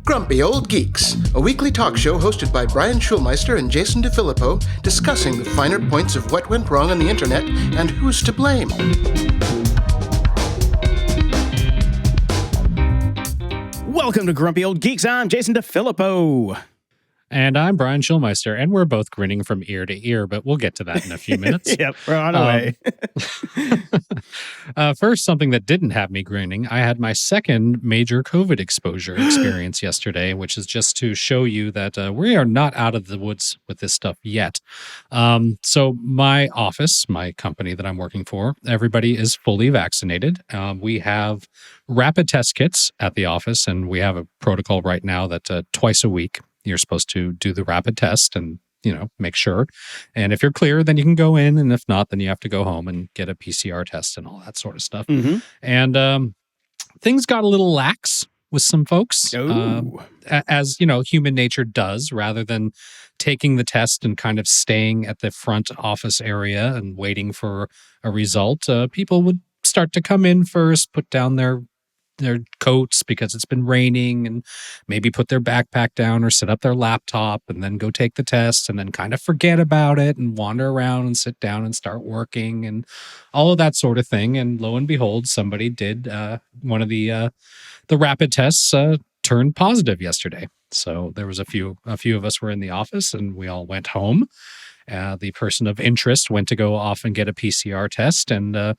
Grumpy Old Geeks, a weekly talk show hosted by Brian Schulmeister and Jason DeFilippo, discussing the finer points of what went wrong on the internet and who's to blame. Welcome to Grumpy Old Geeks. I'm Jason DeFilippo. And I'm Brian Schulmeister, and we're both grinning from ear to ear, but we'll get to that in a few minutes. Yep, we're on our way. First, something that didn't have me grinning, I had my second major COVID exposure experience yesterday, which is just to show you that we are not out of the woods with this stuff yet. So my office, my company that I'm working for, everybody is fully vaccinated. We have rapid test kits at the office, and we have a protocol right now that twice a week, you're supposed to do the rapid test and, make sure. And if you're clear, then you can go in. And if not, then you have to go home and get a PCR test and all that sort of stuff. Mm-hmm. And things got a little lax with some folks, as, human nature does, rather than taking the test and kind of staying at the front office area and waiting for a result. People would start to come in first, put down their coats because it's been raining, and maybe put their backpack down or set up their laptop and then go take the test, and then kind of forget about it and wander around and sit down and start working and all of that sort of thing. And lo and behold, somebody did one of the rapid tests turned positive yesterday. So there was a few of us were in the office, and we all went home. The person of interest went to go off and get a PCR test, and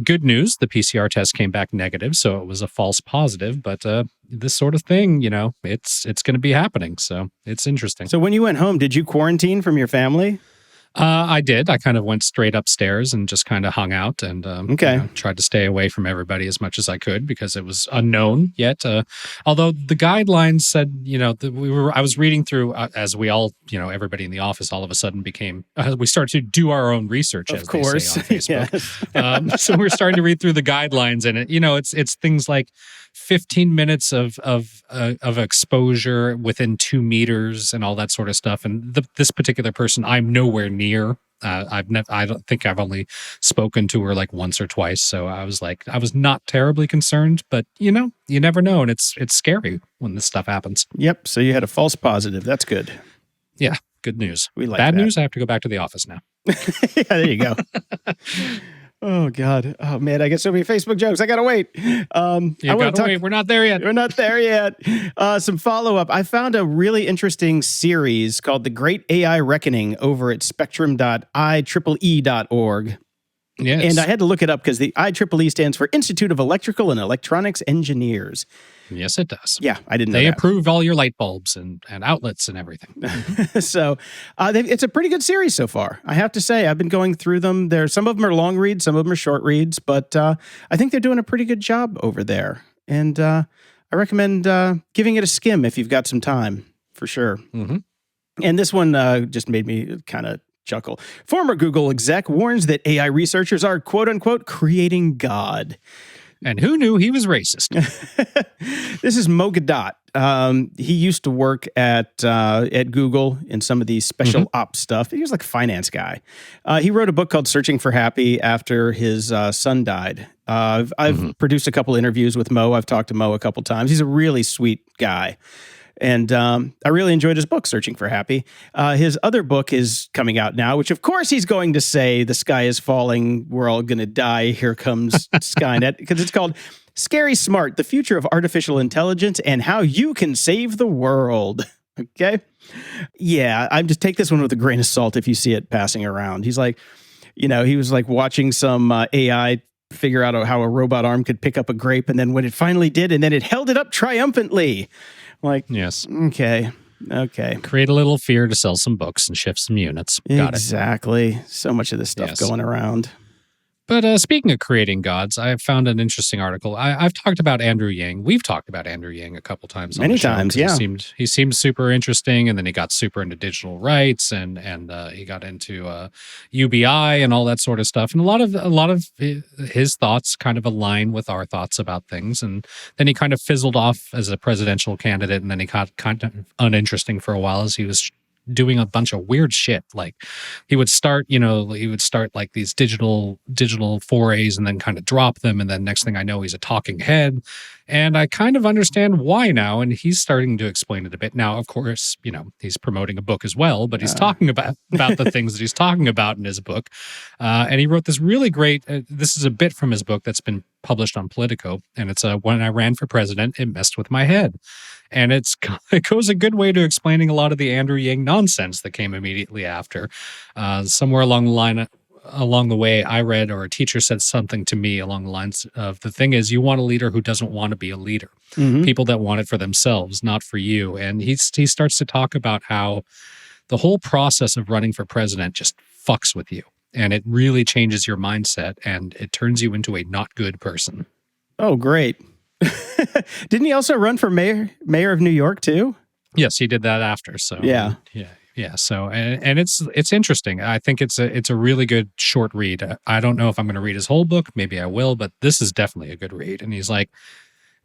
good news, the PCR test came back negative, so it was a false positive. But this sort of thing, it's going to be happening, so it's interesting. So when you went home, did you quarantine from your family? I did. I kind of went straight upstairs and just kind of hung out and tried to stay away from everybody as much as I could because it was unknown yet. Although the guidelines said, I was reading through as we all, everybody in the office all of a sudden we started to do our own research, as they say on Facebook. Yes. So we're starting to read through the guidelines, and it's things like 15 minutes of exposure within 2 meters and all that sort of stuff. And this particular person, I'm nowhere near. I don't think I've only spoken to her like once or twice. So I was not terribly concerned, but you never know. And it's scary when this stuff happens. Yep. So you had a false positive. That's good. Yeah. Good news. We like Bad that. news. I have to go back to the office now. Yeah, there you go. Oh, God. Oh, man. I get so many Facebook jokes. I got to wait. Wait. We're not there yet. We're not there yet. Some follow-up. I found a really interesting series called The Great AI Reckoning over at spectrum.ieee.org. Yes. And I had to look it up because the IEEE stands for Institute of Electrical and Electronics Engineers. Yes, it does. Yeah, I didn't know They that. approve all your light bulbs and outlets and everything. So it's a pretty good series so far. I have to say, I've been going through them. Some of them are long reads, some of them are short reads, but I think they're doing a pretty good job over there. And I recommend giving it a skim if you've got some time, for sure. Mm-hmm. And this one just made me kind of chuckle. Former Google exec warns that AI researchers are, quote unquote, creating God. And who knew he was racist? This is Mo Gadot. He used to work at Google in some of these special ops stuff. He was like a finance guy. He wrote a book called Searching for Happy after his son died. I've produced a couple interviews with Mo. I've talked to Mo a couple times. He's a really sweet guy. And I really enjoyed his book, Searching for Happy. His other book is coming out now, which, of course, he's going to say the sky is falling, we're all going to die, here comes Skynet, because it's called Scary Smart, The Future of Artificial Intelligence and How You Can Save the World. Okay? Yeah, I'm just take this one with a grain of salt if you see it passing around. He's like, he was like watching some AI figure out how a robot arm could pick up a grape, and then when it finally did, and then it held it up triumphantly. Like, yes. Okay. Create a little fear to sell some books and shift some units. Got it. Exactly. So much of this stuff going around. But speaking of creating gods, I found an interesting article. I've talked about Andrew Yang. We've talked about Andrew Yang a couple times. Many times, yeah. He seemed super interesting, and then he got super into digital rights, and he got into UBI and all that sort of stuff. And a lot of his thoughts kind of align with our thoughts about things. And then he kind of fizzled off as a presidential candidate, and then he got kind of uninteresting for a while as he was doing a bunch of weird shit. Like he would start like these digital forays and then kind of drop them. And then next thing I know, he's a talking head. And I kind of understand why now. And he's starting to explain it a bit. Now, of course, he's promoting a book as well, but he's talking about the things that he's talking about in his book. And he wrote this really great, this is a bit from his book that's been published on Politico. And it's When I Ran for President, It Messed With My Head. And it goes a good way to explaining a lot of the Andrew Yang nonsense that came immediately after. Somewhere along the way, I read, or a teacher said something to me along the lines of, the thing is, you want a leader who doesn't want to be a leader. Mm-hmm. People that want it for themselves, not for you. And he starts to talk about how the whole process of running for president just fucks with you. And it really changes your mindset, and it turns you into a not good person. Oh, great. Didn't he also run for mayor of New York too? Yes, he did that after. So yeah. So and it's interesting. I think it's a really good short read. I don't know if I'm going to read his whole book. Maybe I will, but this is definitely a good read. And he's like,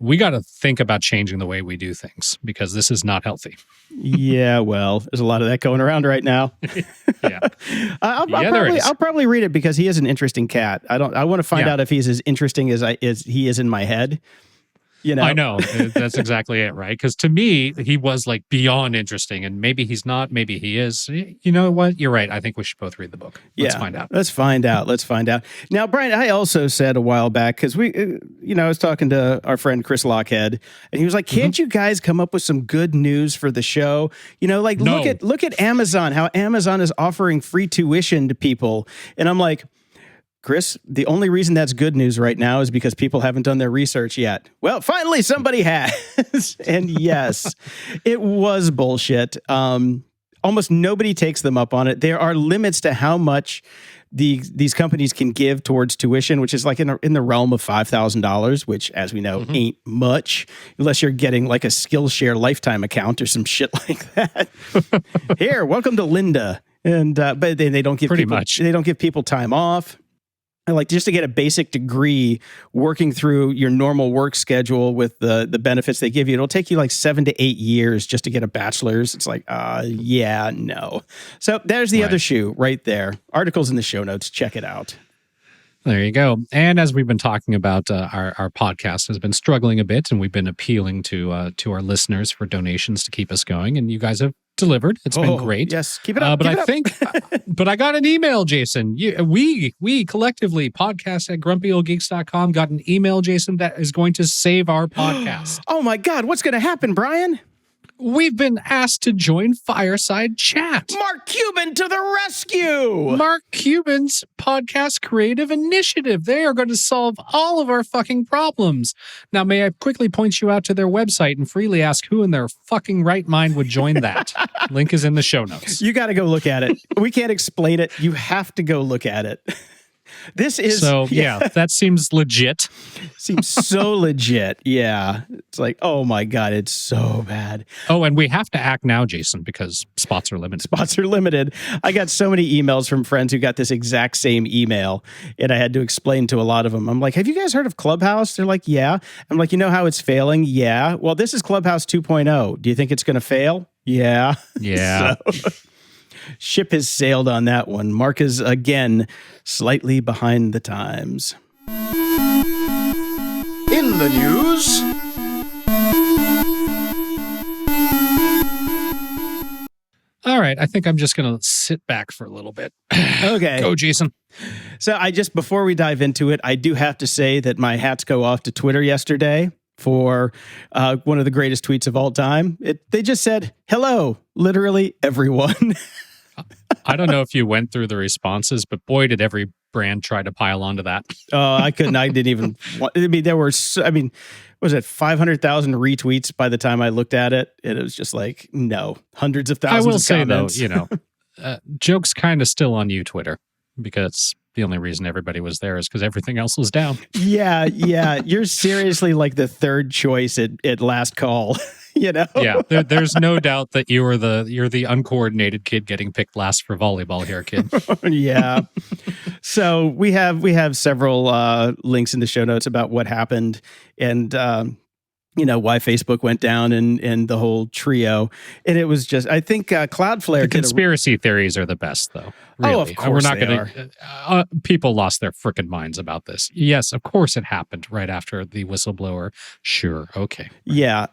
we got to think about changing the way we do things because this is not healthy. Yeah, well, there's a lot of that going around right now. Yeah, I'll probably read it because he is an interesting cat. I want to find out if he's as interesting as he is in my head. I know. That's exactly it, right? Because to me, he was like beyond interesting, and maybe he's not, maybe he is. You know what? You're right. I think we should both read the book. Let's find out. Let's find out. Now, Brian, I also said a while back, because I was talking to our friend Chris Lockhead, and he was like, can't you guys come up with some good news for the show? Look at Amazon, how Amazon is offering free tuition to people. And I'm like, Chris, the only reason that's good news right now is because people haven't done their research yet. Well, finally, somebody has. And yes, it was bullshit. Almost nobody takes them up on it. There are limits to how much these companies can give towards tuition, which is like in the realm of $5,000, which, as we know, ain't much unless you're getting like a Skillshare lifetime account or some shit like that. Here, welcome to Linda. And but they don't give they don't give people time off. Like just to get a basic degree working through your normal work schedule with the benefits they give you, it'll take you like 7 to 8 years just to get a bachelor's. It's like, no. So there's the other shoe right there. Articles in the show notes. Check it out. There you go. And as we've been talking about, our podcast has been struggling a bit, and we've been appealing to our listeners for donations to keep us going. And you guys have delivered. It's been great. Yes, keep it up. But I got an email, Jason. We collectively, podcast at grumpyoldgeeks.com, got an email, Jason, that is going to save our podcast. Oh my God, what's going to happen, Brian? We've been asked to join Fireside Chat. Mark Cuban to the rescue! Mark Cuban's podcast creative initiative. They are going to solve all of our fucking problems. Now, may I quickly point you out to their website and freely ask who in their fucking right mind would join that? Link is in the show notes. You got to go look at it. We can't explain it. You have to go look at it. This is that seems legit. Seems so legit. Yeah. It's like, oh my God, it's so bad. Oh, and we have to act now, Jason, because spots are limited. I got so many emails from friends who got this exact same email, and I had to explain to a lot of them. I'm like, have you guys heard of Clubhouse? They're like, yeah. I'm like, you know how it's failing? Yeah. Well, this is Clubhouse 2.0. Do you think it's going to fail? Yeah. Yeah. Ship has sailed on that one. Mark is, again, slightly behind the times. In the news... All right, I think I'm just going to sit back for a little bit. Okay. Go, Jason. So before we dive into it, I do have to say that my hats go off to Twitter yesterday for one of the greatest tweets of all time. They just said, hello, literally everyone. I don't know if you went through the responses, but boy, did every brand try to pile onto that. Oh, I couldn't. I didn't even. There were. Was it 500,000 retweets by the time I looked at it? And it was just like, no, hundreds of thousands. I will of say comments. though, joke's kind of still on you, Twitter, because the only reason everybody was there is because everything else was down. Yeah. You're seriously like the third choice at last call. Yeah, there's no doubt that you're the uncoordinated kid getting picked last for volleyball here, kid. Yeah. So we have several links in the show notes about what happened, and why Facebook went down and the whole trio. And it was just, I think Cloudflare The conspiracy theories are the best, though. Really. Oh, of course We're not going to. People lost their frickin' minds about this. Yes, of course it happened right after the whistleblower. Sure, okay. Yeah,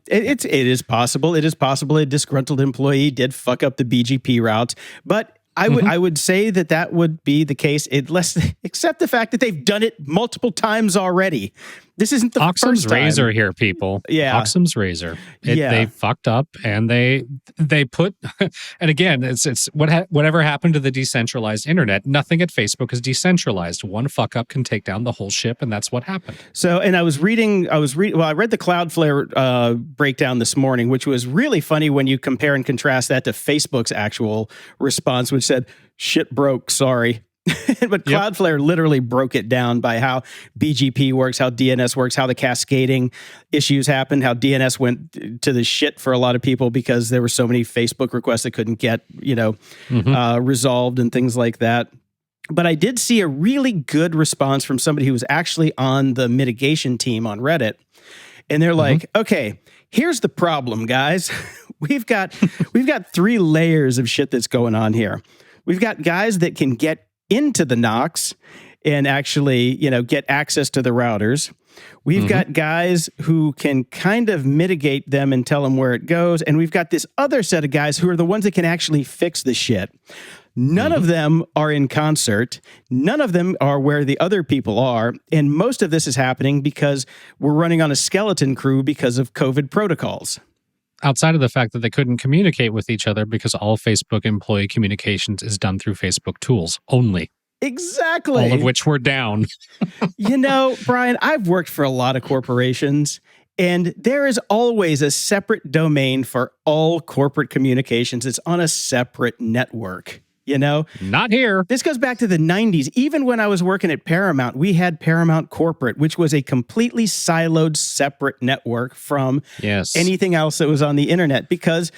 it is possible. It is possible a disgruntled employee did fuck up the BGP route, but I would say that would be the case, except the fact that they've done it multiple times already. This isn't the Occam's first time. razor here, people. Yeah. Occam's razor. They fucked up, and they put, and again, it's whatever happened to the decentralized internet. Nothing at Facebook is decentralized. One fuck up can take down the whole ship, and that's what happened. So, and I read the Cloudflare breakdown this morning, which was really funny when you compare and contrast that to Facebook's actual response, which said, "Shit broke, sorry." But Cloudflare literally broke it down by how BGP works, how DNS works, how the cascading issues happened, how DNS went to the shit for a lot of people because there were so many Facebook requests that couldn't get, resolved and things like that. But I did see a really good response from somebody who was actually on the mitigation team on Reddit. And they're like, okay, here's the problem, guys. We've got 3 layers of shit that's going on here. We've got guys that can get into the NOCs and actually, get access to the routers. We've got guys who can kind of mitigate them and tell them where it goes. And we've got this other set of guys who are the ones that can actually fix the shit. None of them are in concert. None of them are where the other people are. And most of this is happening because we're running on a skeleton crew because of COVID protocols. Outside of the fact that they couldn't communicate with each other because all Facebook employee communications is done through Facebook tools only. Exactly. All of which were down. Brian, I've worked for a lot of corporations, and there is always a separate domain for all corporate communications. It's on a separate network. Not here. This goes back to the 90s. Even when I was working at Paramount, we had Paramount Corporate, which was a completely siloed, separate network from anything else that was on the internet because,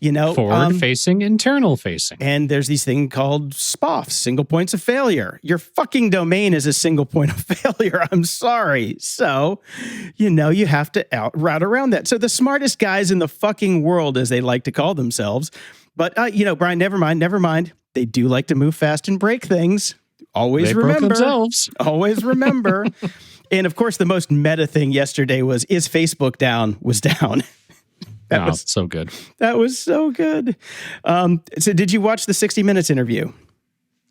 forward-facing, internal-facing. And there's these things called SPOFs, single points of failure. Your fucking domain is a single point of failure. I'm sorry. So, you have to route around that. So the smartest guys in the fucking world, as they like to call themselves, but, Brian, never mind. They do like to move fast and break things. Always remember. Themselves. Always remember. And of course, the most meta thing yesterday was Facebook down? Was down. That was so good. That was so good. So did you watch the 60 Minutes interview?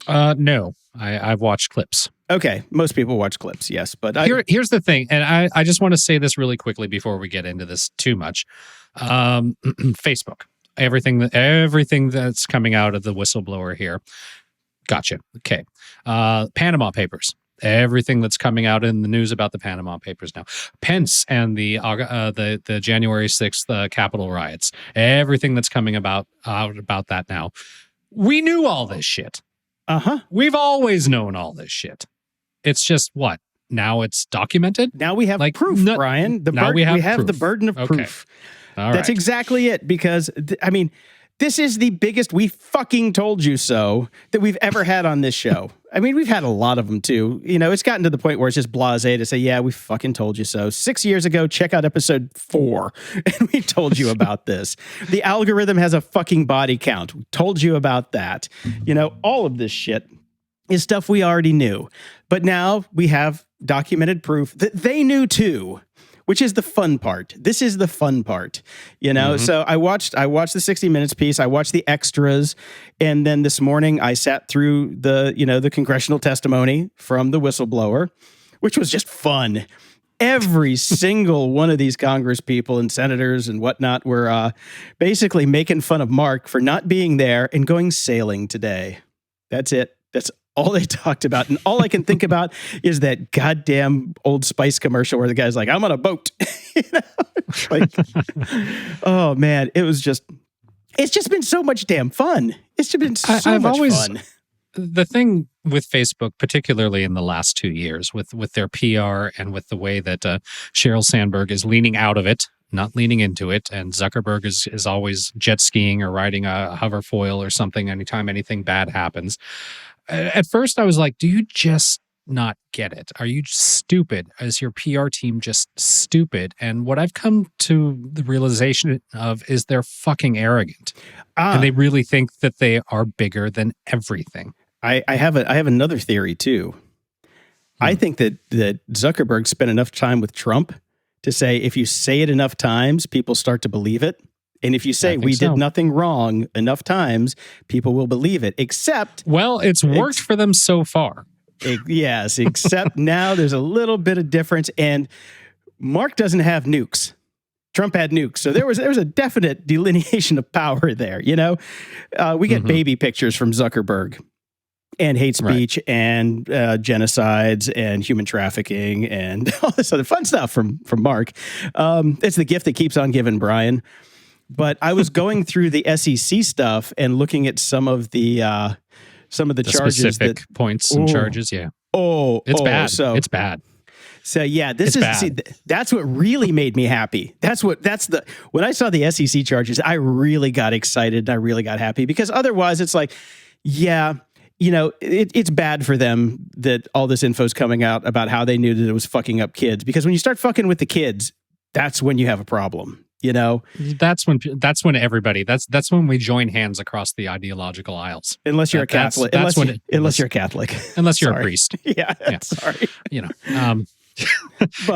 No, I've watched clips. Okay. Most people watch clips, yes. But here's the thing. And I just want to say this really quickly before we get into this too much. Facebook. Everything that's coming out of the whistleblower here. Gotcha. Okay. Panama Papers. Everything that's coming out in the news about the Panama Papers now. Pence and the January 6th Capitol riots. Everything that's coming out about that now. We knew all this shit. We've always known all this shit. It's just what? Now it's documented? Now we have proof, Brian. We have the burden of proof. That's exactly it. Because, this is the biggest "we fucking told you so" that we've ever had on this show. We've had a lot of them too. It's gotten to the point where it's just blasé to say, yeah, we fucking told you so. 6 years ago, check out episode 4, and we told you about this. The algorithm has a fucking body count. We told you about that. All of this shit is stuff we already knew. But now we have documented proof that they knew too. Which is the fun part. This is the fun part, So I watched the 60 Minutes piece. I watched the extras, and then this morning I sat through the congressional testimony from the whistleblower, which was just fun. Every single one of these Congress people and senators and whatnot were basically making fun of Mark for not being there and going sailing today. That's it. That's all they talked about. And all I can think about is that goddamn Old Spice commercial where the guy's like, I'm on a boat. Oh man, it's just been so much damn fun. It's just been so much fun. The thing with Facebook, particularly in the last 2 years with their PR and with the way that Sheryl Sandberg is leaning out of it, not leaning into it, and Zuckerberg is always jet skiing or riding a hoverfoil or something anytime anything bad happens. At first, I was like, do you just not get it? Are you just stupid? Is your PR team just stupid? And what I've come to the realization of is they're fucking arrogant. And they really think that they are bigger than everything. I have another theory too. I think that Zuckerberg spent enough time with Trump to say, if you say it enough times, people start to believe it. And if you say we did nothing wrong enough times, people will believe it. Except, well, it's worked for them so far. Yes, except now there's a little bit of difference. And Mark doesn't have nukes. Trump had nukes. So there was a definite delineation of power there. You know, we get baby pictures from Zuckerberg. And hate speech and genocides and human trafficking and all this other fun stuff from Mark. It's the gift that keeps on giving, Brian. But I was going through the SEC stuff and looking at some of the charges, specific points and charges. Yeah. It's bad. So it's bad. So yeah, that's what really made me happy. When I saw the SEC charges, I really got excited and I really got happy, because otherwise it's like, yeah. You know, it's bad for them that all this info is coming out about how they knew that it was fucking up kids. Because when you start fucking with the kids, that's when you have a problem. You know, that's when everybody. That's when we join hands across the ideal aisles. Unless you're a Catholic. Unless you're a Catholic. Unless you're a priest. Yeah. Sorry. You know.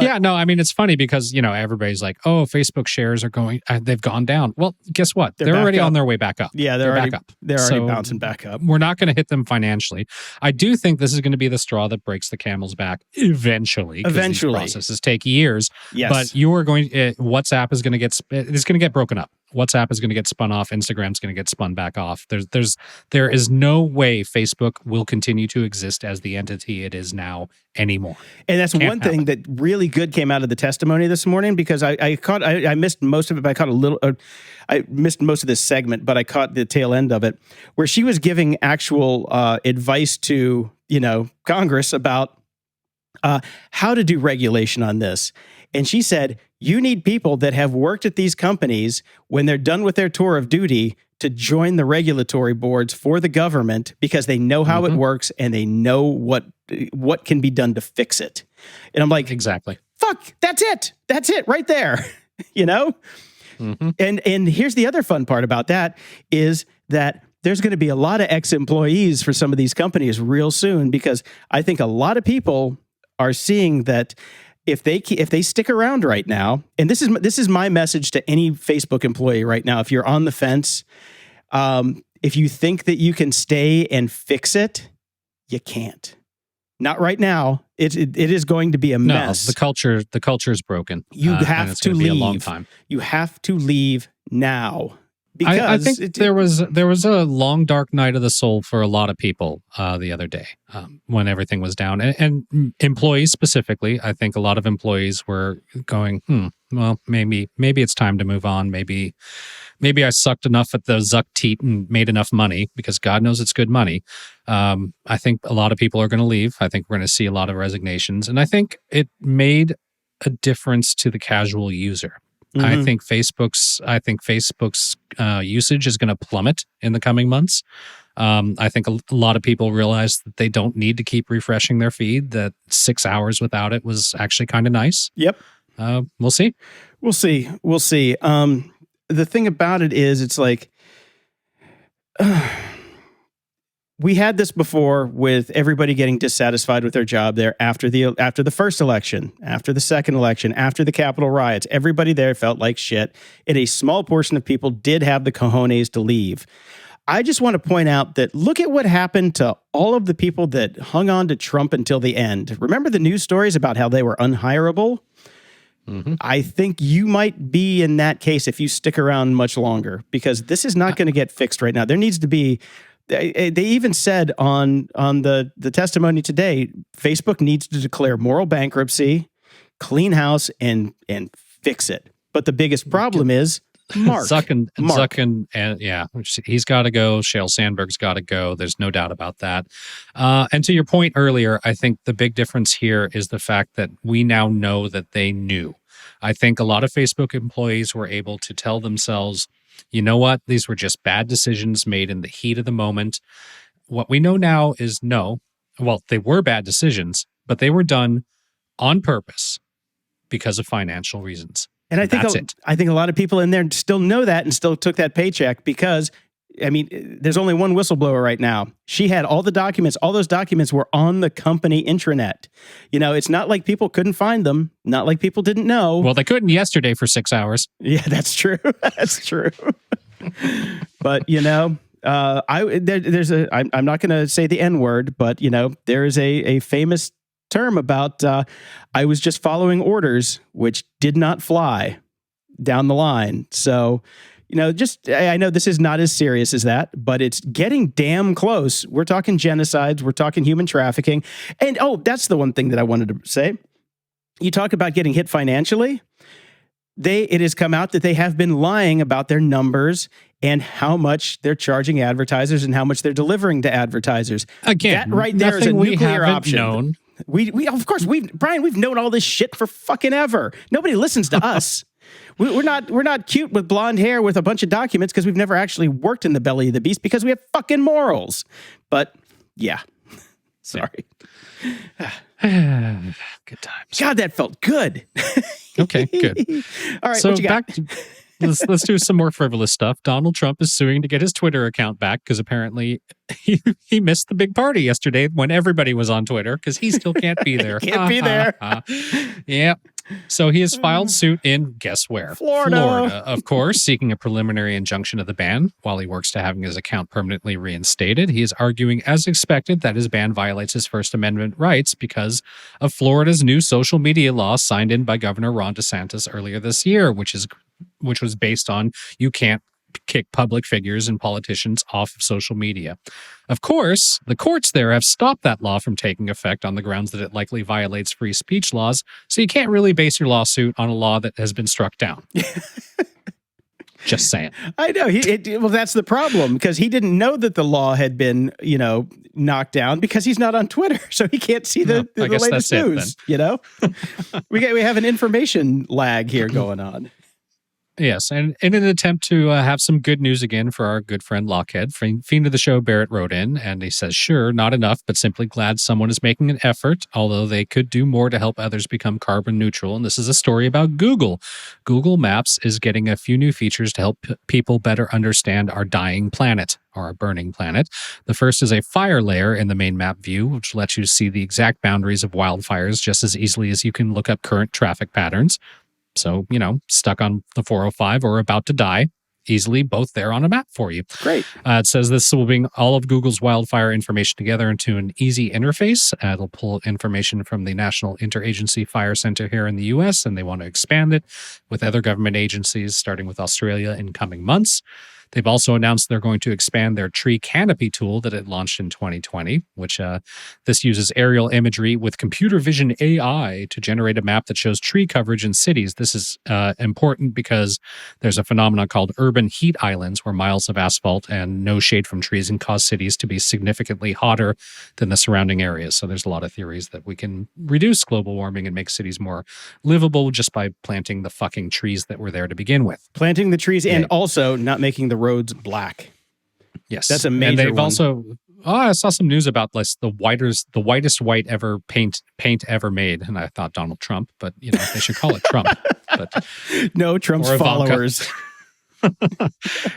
Yeah, no, I mean, it's funny because, you know, everybody's like, oh, Facebook shares are they've gone down. Well, guess what? They're already on their way back up. Yeah, they're already back up. They're already bouncing back up. We're not going to hit them financially. I do think this is going to be the straw that breaks the camel's back eventually. These processes take years. Yes. But WhatsApp is going to get broken up. WhatsApp is going to get spun off. Instagram's going to get spun back off. There is no way Facebook will continue to exist as the entity it is now anymore. And that's one thing that really good came out of the testimony this morning, because I missed most of it, but I missed most of this segment, but I caught the tail end of it, where she was giving actual advice to, you know, Congress about how to do regulation on this. And she said, you need people that have worked at these companies when they're done with their tour of duty to join the regulatory boards for the government, because they know how it works and they know what can be done to fix it. And I'm like, exactly. Fuck, that's it right there. You know? And here's the other fun part about that is that there's going to be a lot of ex-employees for some of these companies real soon, because I think a lot of people are seeing that if they stick around right now, and this is my message to any Facebook employee right now, if you're on the fence, if you think that you can stay and fix it, you can't. Not right now. It is going to be a mess. The culture is broken. You have to leave. Be a long time. You have to leave now. Because I think there was a long dark night of the soul for a lot of people the other day when everything was down, and employees specifically. I think a lot of employees were going, well, maybe it's time to move on. Maybe I sucked enough at the Zuck teat and made enough money, because God knows it's good money. I think a lot of people are going to leave. I think we're going to see a lot of resignations, and I think it made a difference to the casual user. I think Facebook's usage is going to plummet in the coming months. I think a lot of people realize that they don't need to keep refreshing their feed, that 6 hours without it was actually kind of nice. Yep. We'll see. We'll see. The thing about it is, it's like, we had this before with everybody getting dissatisfied with their job there after the first election, after the second election, after the Capitol riots. Everybody there felt like shit, and a small portion of people did have the cojones to leave. I just want to point out that look at what happened to all of the people that hung on to Trump until the end. Remember the news stories about how they were unhireable? I think you might be in that case if you stick around much longer, because this is not going to get fixed right now. There needs to be... They even said on the testimony today, Facebook needs to declare moral bankruptcy, clean house, and fix it. But the biggest problem is Mark. Zuck and yeah, he's got to go. Sheryl Sandberg's got to go. There's no doubt about that. And to your point earlier, I think the big difference here is the fact that we now know that they knew. I think a lot of Facebook employees were able to tell themselves, you know what? These were just bad decisions made in the heat of the moment. What we know now is they were bad decisions, but they were done on purpose because of financial reasons. And I think a lot of people in there still know that and still took that paycheck because, I mean, there's only one whistleblower right now. She had all the documents. All those documents were on the company intranet. You know, it's not like people couldn't find them. Not like people didn't know. Well, they couldn't yesterday for 6 hours. Yeah, that's true. That's true. But, you know, I'm not going to say the N word, but, you know, there is a famous term about I was just following orders, which did not fly down the line. So, you know, I know this is not as serious as that, but it's getting damn close. We're talking genocides. We're talking human trafficking. And, that's the one thing that I wanted to say. You talk about getting hit financially. It has come out that they have been lying about their numbers and how much they're charging advertisers and how much they're delivering to advertisers. Again, that right there is a nuclear option. Known. Brian, we've known all this shit for fucking ever. Nobody listens to us. We're not cute with blonde hair with a bunch of documents because we've never actually worked in the belly of the beast because we have fucking morals. But yeah, sorry. Good times. God, that felt good. Okay, good. All right, so what you got? Let's do some more frivolous stuff. Donald Trump is suing to get his Twitter account back because apparently he missed the big party yesterday when everybody was on Twitter because he still can't be there. Can't be there. Yeah. So he has filed suit in, guess where? Florida, of course, seeking a preliminary injunction of the ban while he works to having his account permanently reinstated. He is arguing, as expected, that his ban violates his First Amendment rights because of Florida's new social media law signed in by Governor Ron DeSantis earlier this year, which was based on you can't kick public figures and politicians off of social media. Of course, the courts there have stopped that law from taking effect on the grounds that it likely violates free speech laws, so you can't really base your lawsuit on a law that has been struck down. Just saying. I know. Well, that's the problem because he didn't know that the law had been, knocked down because he's not on Twitter, so he can't see the latest news. We have an information lag here going on. Yes, and in an attempt to have some good news again for our good friend Lockhead, fiend of the show Barrett wrote in, and he says, sure, not enough, but simply glad someone is making an effort, although they could do more to help others become carbon neutral. And this is a story about Google. Google Maps is getting a few new features to help people better understand our dying planet, or our burning planet. The first is a fire layer in the main map view, which lets you see the exact boundaries of wildfires just as easily as you can look up current traffic patterns. So, stuck on the 405 or about to die, easily both there on a map for you. Great. It says this will bring all of Google's wildfire information together into an easy interface. It'll pull information from the National Interagency Fire Center here in the U.S., and they want to expand it with other government agencies, starting with Australia in coming months. They've also announced they're going to expand their tree canopy tool that it launched in 2020, which this uses aerial imagery with computer vision AI to generate a map that shows tree coverage in cities. This is important because there's a phenomenon called urban heat islands where miles of asphalt and no shade from trees can cause cities to be significantly hotter than the surrounding areas. So there's a lot of theories that we can reduce global warming and make cities more livable just by planting the fucking trees that were there to begin with. Planting the trees and also not making the roads black. Yes, that's a major and they've one. Also, I saw some news about the whitest white ever paint ever made, and I thought Donald Trump, but they should call it Trump. But no, Trump's followers.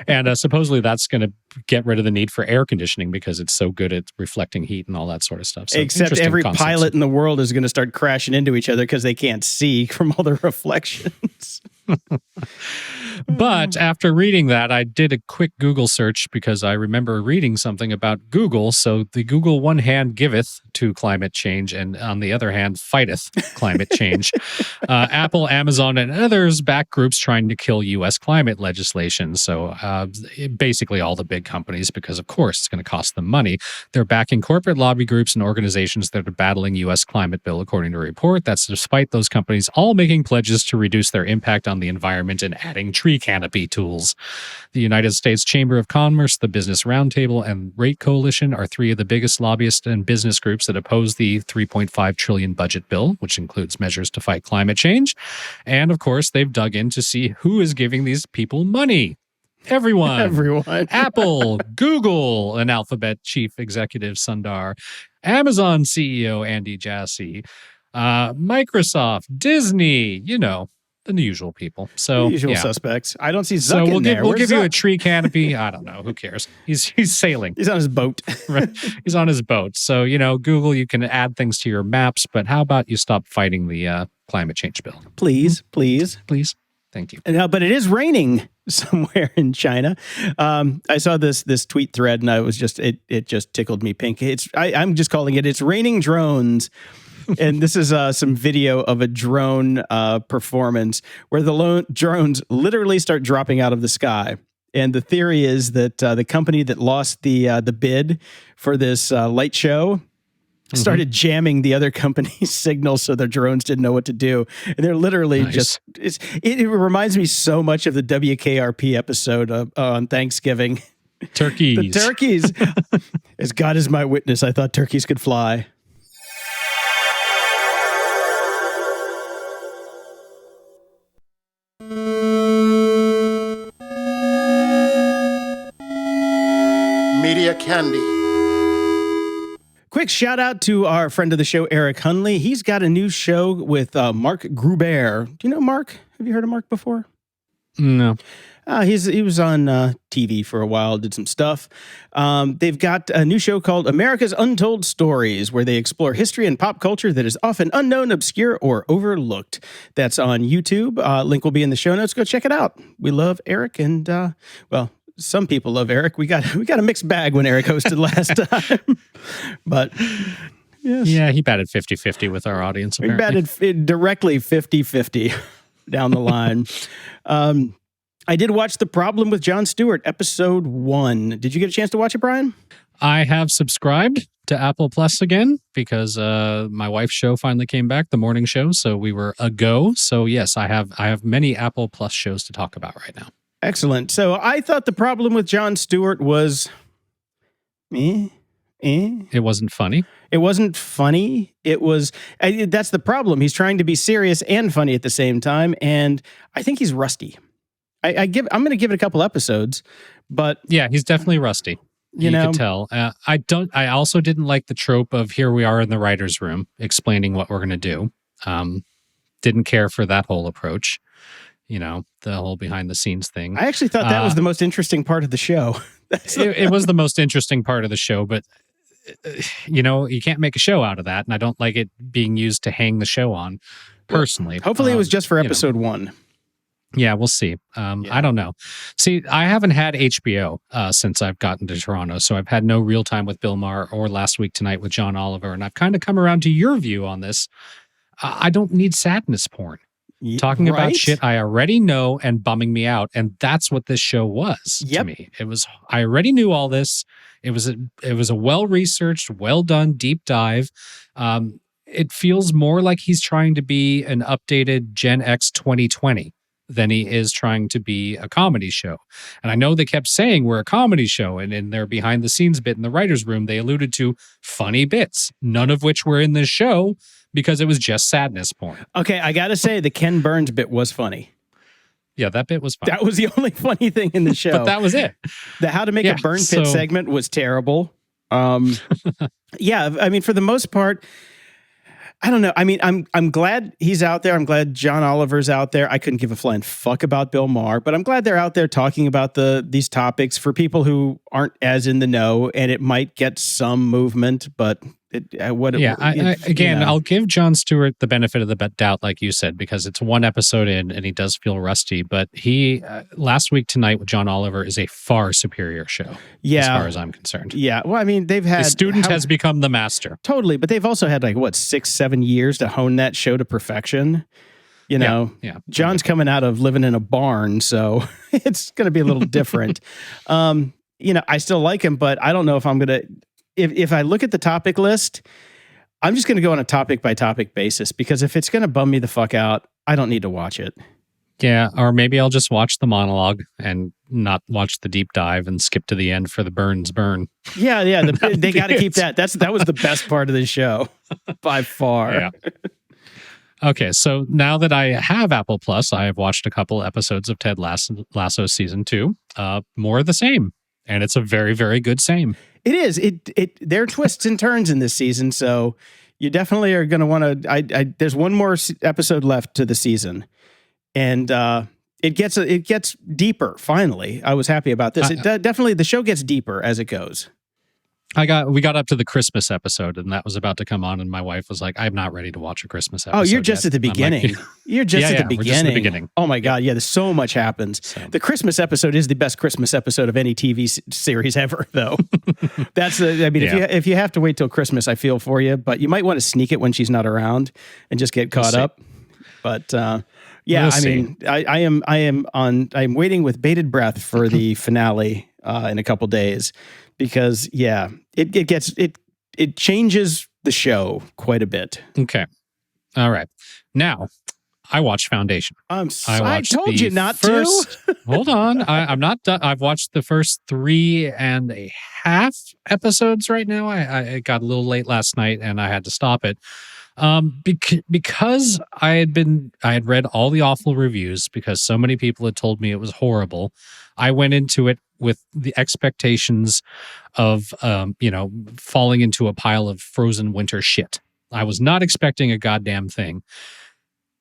And supposedly that's going to get rid of the need for air conditioning because it's so good at reflecting heat and all that sort of stuff. So except every pilot in the world is going to start crashing into each other because they can't see from all the reflections. But after reading that, I did a quick Google search because I remember reading something about Google. So the Google one hand giveth to climate change and on the other hand fighteth climate change. Apple, Amazon, and others back groups trying to kill U.S. climate legislation. So basically all the big companies, because of course it's going to cost them money. They're backing corporate lobby groups and organizations that are battling U.S. climate bill, according to a report. That's despite those companies all making pledges to reduce their impact on the environment and adding tree canopy tools. The United States Chamber of Commerce, the Business Roundtable, and Rate Coalition are three of the biggest lobbyists and business groups that oppose the $3.5 trillion budget bill, which includes measures to fight climate change. And of course, they've dug in to see who is giving these people money. Everyone. Apple, Google, and Alphabet chief executive Sundar. Amazon CEO Andy Jassy, Microsoft, Disney, the usual people. So The usual suspects. I don't see Zuck we'll in there. we'll give you a Zuck? tree canopy. I don't know. Who cares? He's sailing. He's on his boat. Right. He's on his boat. So, Google, you can add things to your maps, but how about you stop fighting the climate change bill? Please. Please. Thank you. But it is raining somewhere in China. I saw this tweet thread, and I was just it just tickled me pink. I'm just calling it's raining drones. And this is some video of a drone performance where the drones literally start dropping out of the sky. And the theory is that the company that lost the bid for this light show started jamming the other company's signals so their drones didn't know what to do. And they're literally it reminds me so much of the WKRP episode on Thanksgiving. Turkeys. The turkeys. As God is my witness, I thought turkeys could fly. Media Candy. Quick shout out to our friend of the show, Eric Hunley. He's got a new show with Mark Gruber. Do you know Mark? Have you heard of Mark before? No. He was on TV for a while, did some stuff. They've got a new show called America's Untold Stories, where they explore history and pop culture that is often unknown, obscure, or overlooked. That's on YouTube. Link will be in the show notes. Go check it out. We love Eric, and some people love Eric. We got a mixed bag when Eric hosted last time, but yes. Yeah, he batted 50-50 with our audience. Apparently. He batted directly 50-50 down the line. I did watch The Problem with Jon Stewart, episode 1. Did you get a chance to watch it, Brian? I have subscribed to Apple Plus again because my wife's show finally came back, the morning show. So we were a go. So yes, I have many Apple Plus shows to talk about right now. Excellent. So I thought The Problem with Jon Stewart was It wasn't funny. It wasn't funny. That's the problem. He's trying to be serious and funny at the same time, and I think he's rusty. I'm going to give it a couple episodes, but yeah, he's definitely rusty. You could tell. I also didn't like the trope of here we are in the writer's room explaining what we're going to do. Didn't care for that whole approach. The whole behind the scenes thing. I actually thought that was the most interesting part of the show. It was the most interesting part of the show, but you can't make a show out of that, and I don't like it being used to hang the show on personally. Hopefully it was just for episode 1. Yeah, we'll see. I don't know. See, I haven't had HBO since I've gotten to Toronto, so I've had no real time with Bill Maher or Last Week Tonight with John Oliver, and I've kind of come around to your view on this. I don't need sadness porn. Talking about shit I already know and bumming me out, and that's what this show was to me. I already knew all this. It was a well-researched, well-done deep dive. It feels more like he's trying to be an updated Gen X 2020 than he is trying to be a comedy show. And I know they kept saying we're a comedy show, and in their behind-the-scenes bit in the writer's room, they alluded to funny bits, none of which were in this show because it was just sadness porn. Okay, I got to say, the Ken Burns bit was funny. Yeah, that bit was funny. That was the only funny thing in the show. But that was it. The How to Make a Burn Pit segment was terrible. Yeah, I mean, for the most part, I don't know. I mean, I'm glad he's out there. I'm glad John Oliver's out there. I couldn't give a flying fuck about Bill Maher, but I'm glad they're out there talking about these topics for people who aren't as in the know, and it might get some movement, but I'll give Jon Stewart the benefit of the doubt, like you said, because it's one episode in and he does feel rusty. But he Last Week Tonight with John Oliver is a far superior show, as far as I'm concerned. Yeah, well, I mean, they've had the student has become the master, totally, but they've also had 6-7 years to hone that show to perfection. John's coming out of living in a barn, so it's going to be a little different. I still like him, but I don't know if I'm going to. If I look at the topic list, I'm just going to go on a topic by topic basis, because if it's going to bum me the fuck out, I don't need to watch it. Yeah, or maybe I'll just watch the monologue and not watch the deep dive and skip to the end for the Burns burn. Yeah, they got to keep that. That was the best part of the show by far. Yeah. Okay, so now that I have Apple Plus, I have watched a couple episodes of Ted Lasso season 2. More of the same, and it's a very, very good same. It is. There are twists and turns in this season, so you definitely are going to want to. There's one more episode left to the season, and it gets deeper. Finally, I was happy about this. Definitely, the show gets deeper as it goes. We got up to the Christmas episode, and that was about to come on, and my wife was like, "I'm not ready to watch a Christmas episode." Oh, you're just at the beginning. You're just at the beginning. We're just at the beginning. Oh my God, yeah. There's so much happens. So. The Christmas episode is the best Christmas episode of any TV series ever, though. That's if you have to wait till Christmas, I feel for you, but you might want to sneak it when she's not around and just get caught up. But I'm waiting with bated breath for the finale in a couple days. Because it changes the show quite a bit. Okay, all right. Now I watched Foundation. I told you not to. Hold on, I'm not done. I've watched the first 3.5 episodes right now. I got a little late last night and I had to stop it. Because I had read all the awful reviews because so many people had told me it was horrible. I went into it with the expectations of, falling into a pile of frozen winter shit. I was not expecting a goddamn thing.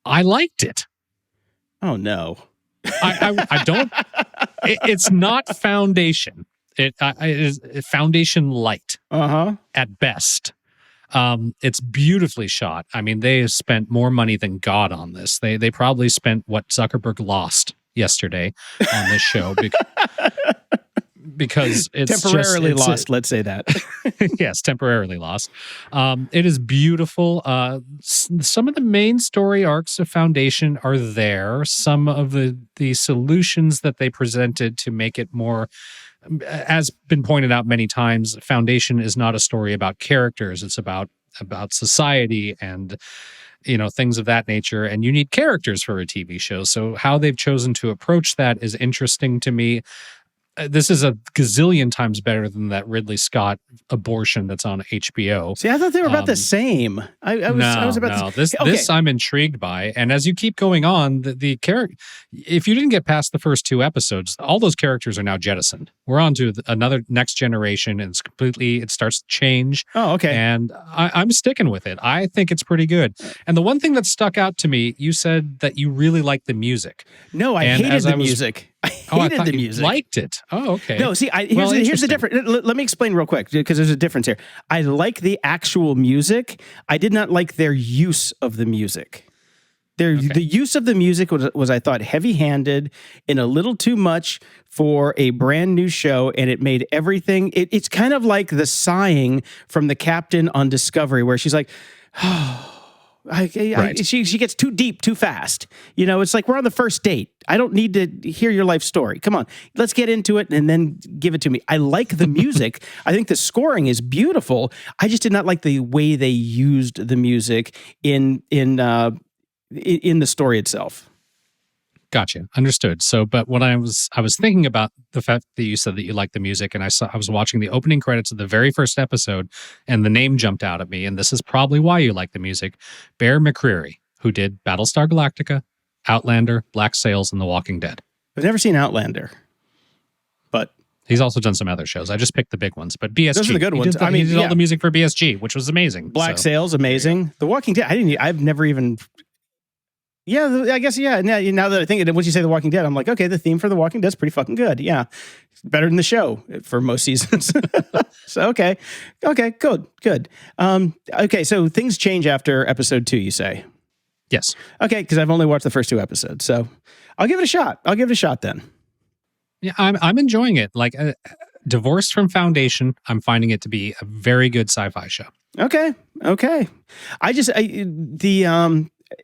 I liked it. Oh no. I don't, it's not Foundation. It is Foundation Light at best. It's beautifully shot. I mean, they have spent more money than God on this. They probably spent what Zuckerberg lost yesterday on this show because it's temporarily lost. Let's say that. Yes, temporarily lost. It is beautiful. Some of the main story arcs of Foundation are there. Some of the solutions that they presented to make it more, as been pointed out many times, Foundation is not a story about characters. It's about society and things of that nature. And you need characters for a TV show. So how they've chosen to approach that is interesting to me. This is a gazillion times better than that Ridley Scott abortion that's on HBO. See, I thought they were about the same. This I'm intrigued by. And as you keep going on, the character, if you didn't get past the first 2 episodes, all those characters are now jettisoned. We're on to another next generation, and it starts to change. Oh, okay. And I'm sticking with it. I think it's pretty good. And the one thing that stuck out to me, you said that you really liked the music. No, I hated the music. I hated the music. You liked it. Oh, okay. No, see, here's the difference. Let me explain real quick because there's a difference here. I like the actual music. I did not like their use of the music. The use of the music was I thought, heavy-handed and a little too much for a brand new show, and it made everything. It's kind of like the sighing from the captain on Discovery, where she's like, "Oh." She gets too deep too fast. It's like we're on the first date. I don't need to hear your life story. Come on, let's get into it and then give it to me. I like the music. I think the scoring is beautiful. I just did not like the way they used the music in the story itself. Gotcha. Understood. So, but what I was thinking about the fact that you said that you like the music, and I was watching the opening credits of the very first episode, and the name jumped out at me, and this is probably why you like the music. Bear McCreary, who did Battlestar Galactica, Outlander, Black Sails, and The Walking Dead. I've never seen Outlander, but he's also done some other shows. I just picked the big ones, but BSG. Those are the good ones. He did all the music for BSG, which was amazing. Black Sails, amazing. The Walking Dead, I've never even. Yeah, I guess, yeah. Now that I think of it, once you say The Walking Dead, I'm like, okay, the theme for The Walking Dead is pretty fucking good. Yeah. Better than the show for most seasons. So, okay, good. Okay, so things change after episode 2, you say? Yes. Okay, because I've only watched the first 2 episodes, so I'll give it a shot then. Yeah, I'm enjoying it. Like, divorced from Foundation, I'm finding it to be a very good sci-fi show. Okay.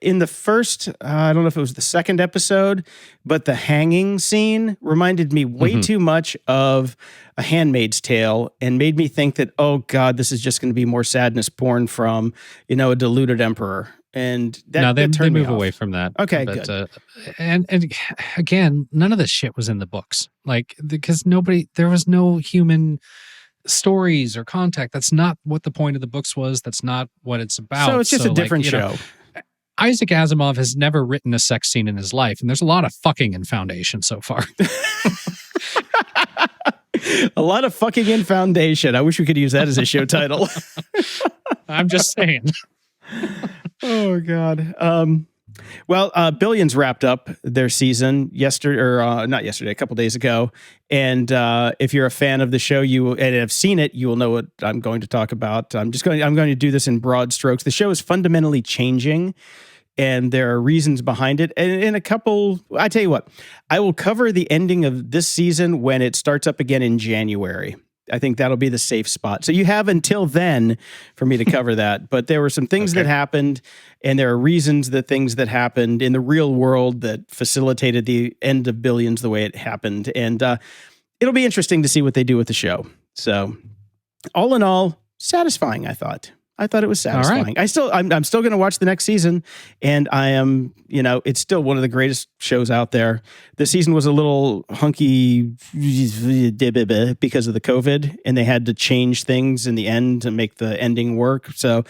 In the first, I don't know if it was the second episode, but the hanging scene reminded me way too much of A Handmaid's Tale and made me think that, oh God, this is just going to be more sadness porn from, a deluded emperor. And they move away from that. Okay, but, good. And again, none of this shit was in the books. Like, because there was no human stories or contact. That's not what the point of the books was. That's not what it's about. So it's just a different show. Isaac Asimov has never written a sex scene in his life, and there's a lot of fucking in Foundation so far. A lot of fucking in foundation. I wish we could use that as a show title. I'm just saying. Oh, God. Well, Billions wrapped up their season not yesterday, a couple days ago. And if you're a fan of the show, and have seen it, you will know what I'm going to talk about. I'm going to do this in broad strokes. The show is fundamentally changing, and there are reasons behind it. And in a couple, I tell you what, I will cover the ending of this season when it starts up again in January. I think that'll be the safe spot. So you have until then for me to cover that. But there were some things that happened, and there are reasons that things that happened in the real world that facilitated the end of Billions the way it happened. And it'll be interesting to see what they do with the show. So all in all, satisfying, I thought. I thought it was satisfying. Right. I'm still going to watch the next season, and I am, it's still one of the greatest shows out there. The season was a little hunky because of the COVID, and they had to change things in the end to make the ending work. So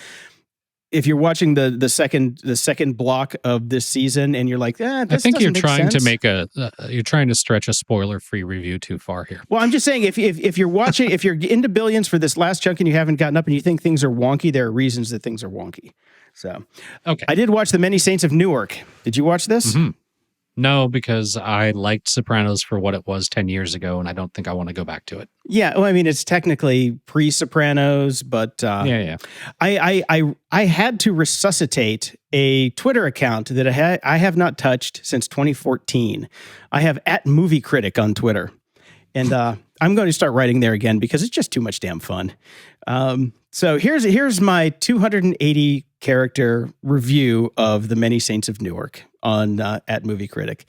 if you're watching the second block of this season and you're like, this I think you're trying sense. to make you're trying to stretch a spoiler-free review too far here. Well, I'm just saying if you're watching, if you're into Billions for this last chunk and you haven't gotten up and you think things are wonky, there are reasons that things are wonky. So, okay. I did watch The Many Saints of Newark. Did you watch this? Mm-hmm. No, because I liked Sopranos for what it was 10 years ago, and I don't think I want to go back to it. Yeah, well, I mean, it's technically pre-Sopranos, but yeah. I had to resuscitate a Twitter account that I have not touched since 2014. I have @MovieCritic on Twitter, and I'm going to start writing there again because it's just too much damn fun. So here's my 280 character review of The Many Saints of Newark on @MovieCritic.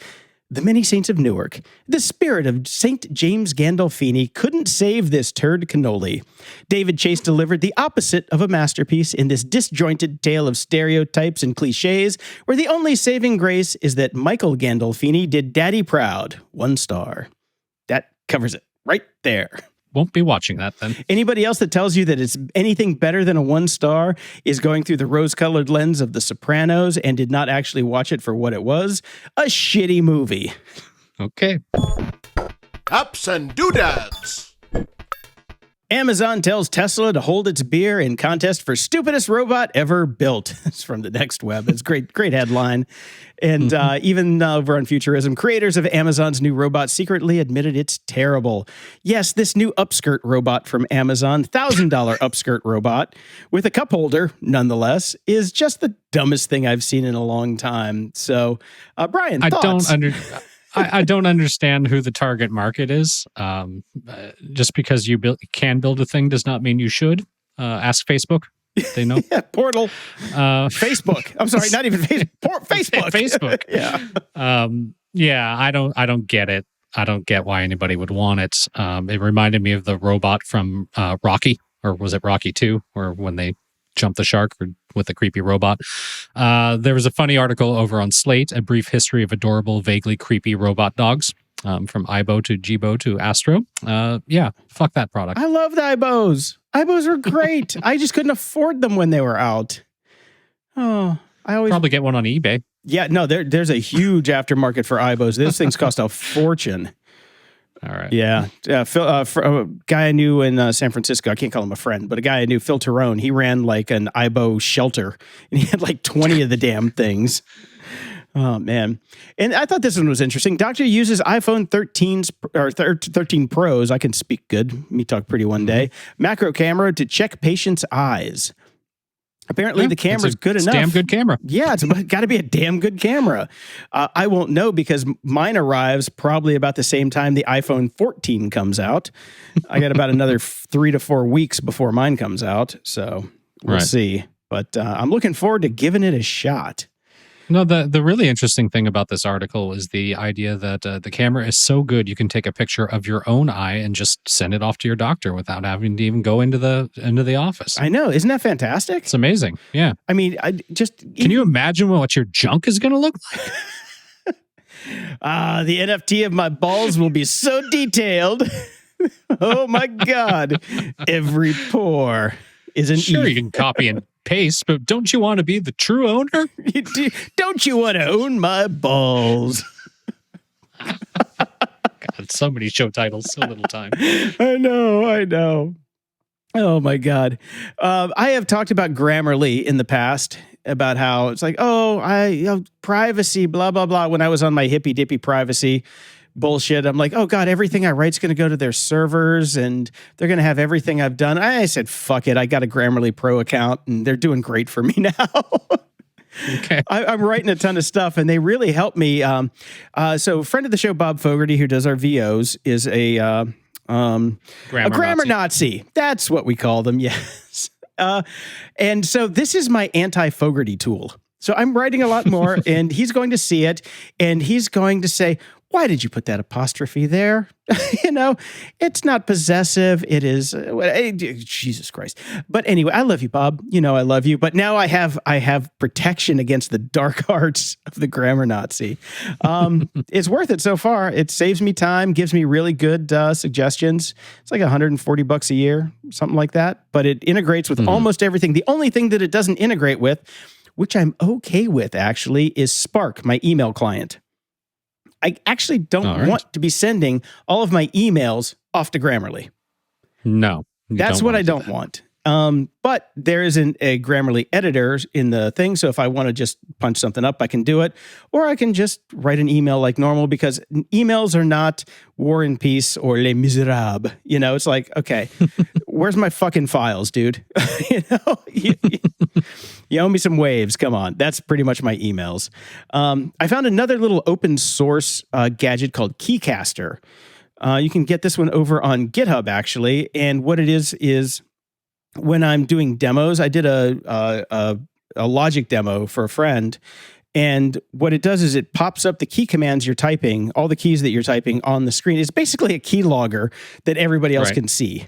The Many Saints of Newark. The spirit of St. James Gandolfini couldn't save this turd cannoli. David Chase delivered the opposite of a masterpiece in this disjointed tale of stereotypes and cliches, where the only saving grace is that Michael Gandolfini did Daddy proud. 1 star. That covers it right there. Won't be watching that then. Anybody else that tells you that it's anything better than a 1 star is going through the rose-colored lens of The Sopranos and did not actually watch it for what it was, a shitty movie. Okay. Ups and doodads. Amazon tells Tesla to hold its beer in contest for stupidest robot ever built. It's from the Next Web. It's great headline. And even over on Futurism, creators of Amazon's new robot secretly admitted it's terrible. Yes, this new upskirt robot from Amazon, $1,000 upskirt robot with a cup holder, nonetheless, is just the dumbest thing I've seen in a long time. So, Brian, thoughts? I don't understand who the target market is. Just because you can build a thing does not mean you should. Ask Facebook. They know. Yeah, Portal. Facebook. I'm sorry, not even Facebook. Facebook. Yeah. Yeah, I don't get it. I don't get why anybody would want it. It reminded me of the robot from Rocky, or was it Rocky 2, or when they jumped the shark with the creepy robot. There was a funny article over on Slate, A Brief History of Adorable, Vaguely Creepy Robot Dogs, from Aibo to Jibo to Astro. Yeah, fuck that product. I loved Aibos. Aibos are great. I just couldn't afford them when they were out. Oh, I always probably get one on eBay. Yeah, no, there's a huge aftermarket for Aibos. Those things cost a fortune. All right. Yeah. Phil, a guy I knew in San Francisco, I can't call him a friend, but a guy I knew, Phil Terone, he ran like an Aibo shelter, and he had like 20 of the damn things. Oh, man. And I thought this one was interesting. Doctor uses iPhone 13s or 13 Pros. I can speak good. Me talk pretty one day. Macro camera to check patients' eyes. Apparently, the camera's good enough. Damn good camera. Yeah, it's got to be a damn good camera. I won't know because mine arrives probably about the same time the iPhone 14 comes out. I got about another 3 to 4 weeks before mine comes out, so we'll see. But I'm looking forward to giving it a shot. No, the really interesting thing about this article is the idea that the camera is so good you can take a picture of your own eye and just send it off to your doctor without having to even go into the office. I know, isn't that fantastic? It's amazing. Yeah. I mean, can you imagine what your junk is going to look like? The NFT of my balls will be so detailed. Oh my God! Every pore is an sure you can copy and paste, but don't you want to be the true owner? Don't you want to own my balls? God, So many show titles, so little time. I know. Oh my God. I have talked about Grammarly in the past about how it's like, privacy, blah, blah, blah. When I was on my hippy dippy privacy bullshit, I'm like, oh God, everything I write's going to go to their servers and they're going to have everything I've done. I said, fuck it. I got a Grammarly Pro account and they're doing great for me now. Okay. I'm writing a ton of stuff and they really help me. So a friend of the show, Bob Fogarty, who does our VOs, is a grammar Nazi. That's what we call them. Yes. And so this is my anti-Fogarty tool. So I'm writing a lot more and he's going to see it and he's going to say, why did you put that apostrophe there? It's not possessive. It is, Jesus Christ. But anyway, I love you, Bob. I love you. But now I have protection against the dark arts of the grammar Nazi. It's worth it so far. It saves me time, gives me really good suggestions. It's like $140 a year, something like that. But it integrates with almost everything. The only thing that it doesn't integrate with, which I'm okay with actually, is Spark, my email client. I actually don't want to be sending all of my emails off to Grammarly. No. That's what I don't want. But there isn't a Grammarly editor in the thing. So if I want to just punch something up, I can do it. Or I can just write an email like normal because emails are not War and Peace or Les Miserables. It's like, okay, where's my fucking files, dude? You owe me some waves. Come on. That's pretty much my emails. I found another little open source gadget called Keycaster. You can get this one over on GitHub, actually. And what it is when I'm doing demos, I did a Logic demo for a friend. And what it does is it pops up the key commands you're typing, all the keys that you're typing on the screen. It's basically a key logger that everybody else can see,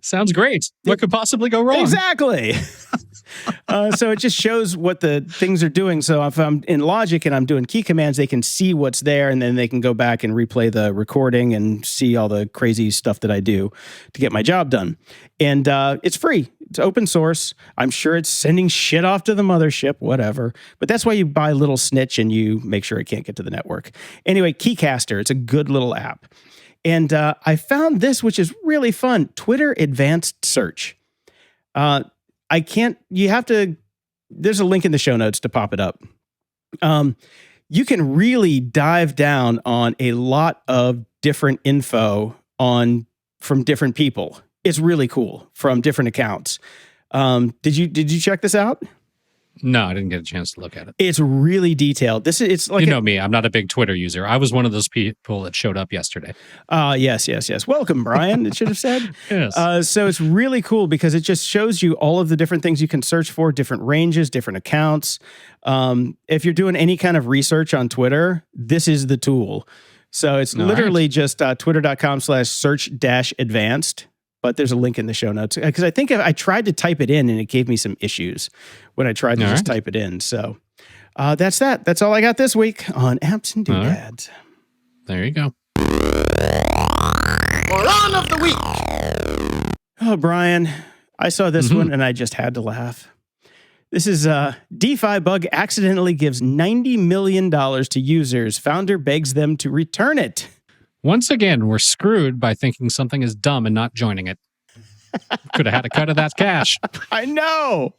Sounds great. What could possibly go wrong? Exactly. So it just shows what the things are doing. So if I'm in Logic and I'm doing key commands, they can see what's there and then they can go back and replay the recording and see all the crazy stuff that I do to get my job done. And it's free. It's open source. I'm sure it's sending shit off to the mothership, whatever. But that's why you buy Little Snitch and you make sure it can't get to the network. Anyway, Keycaster, it's a good little app. And I found this, which is really fun, Twitter Advanced Search. There's a link in the show notes to pop it up. You can really dive down on a lot of different info from different people. It's really cool from different accounts. Did you check this out? No, I didn't get a chance to look at it. It's really detailed. It's like me. I'm not a big Twitter user. I was one of those people that showed up yesterday. Yes. Welcome, Brian. It should have said. Yes. So it's really cool because it just shows you all of the different things you can search for, different ranges, different accounts. If you're doing any kind of research on Twitter, this is the tool. So it's literally just twitter.com/search-advanced. But there's a link in the show notes because I think I tried to type it in and it gave me some issues when I tried to just type it in. So that's that. That's all I got this week on Apps and Doodads. There you go. Moron of the week. Oh, Brian, I saw this one and I just had to laugh. This is DeFi bug accidentally gives $90 million to users. Founder begs them to return it. Once again, we're screwed by thinking something is dumb and not joining it. Could have had a cut of that cash. I know.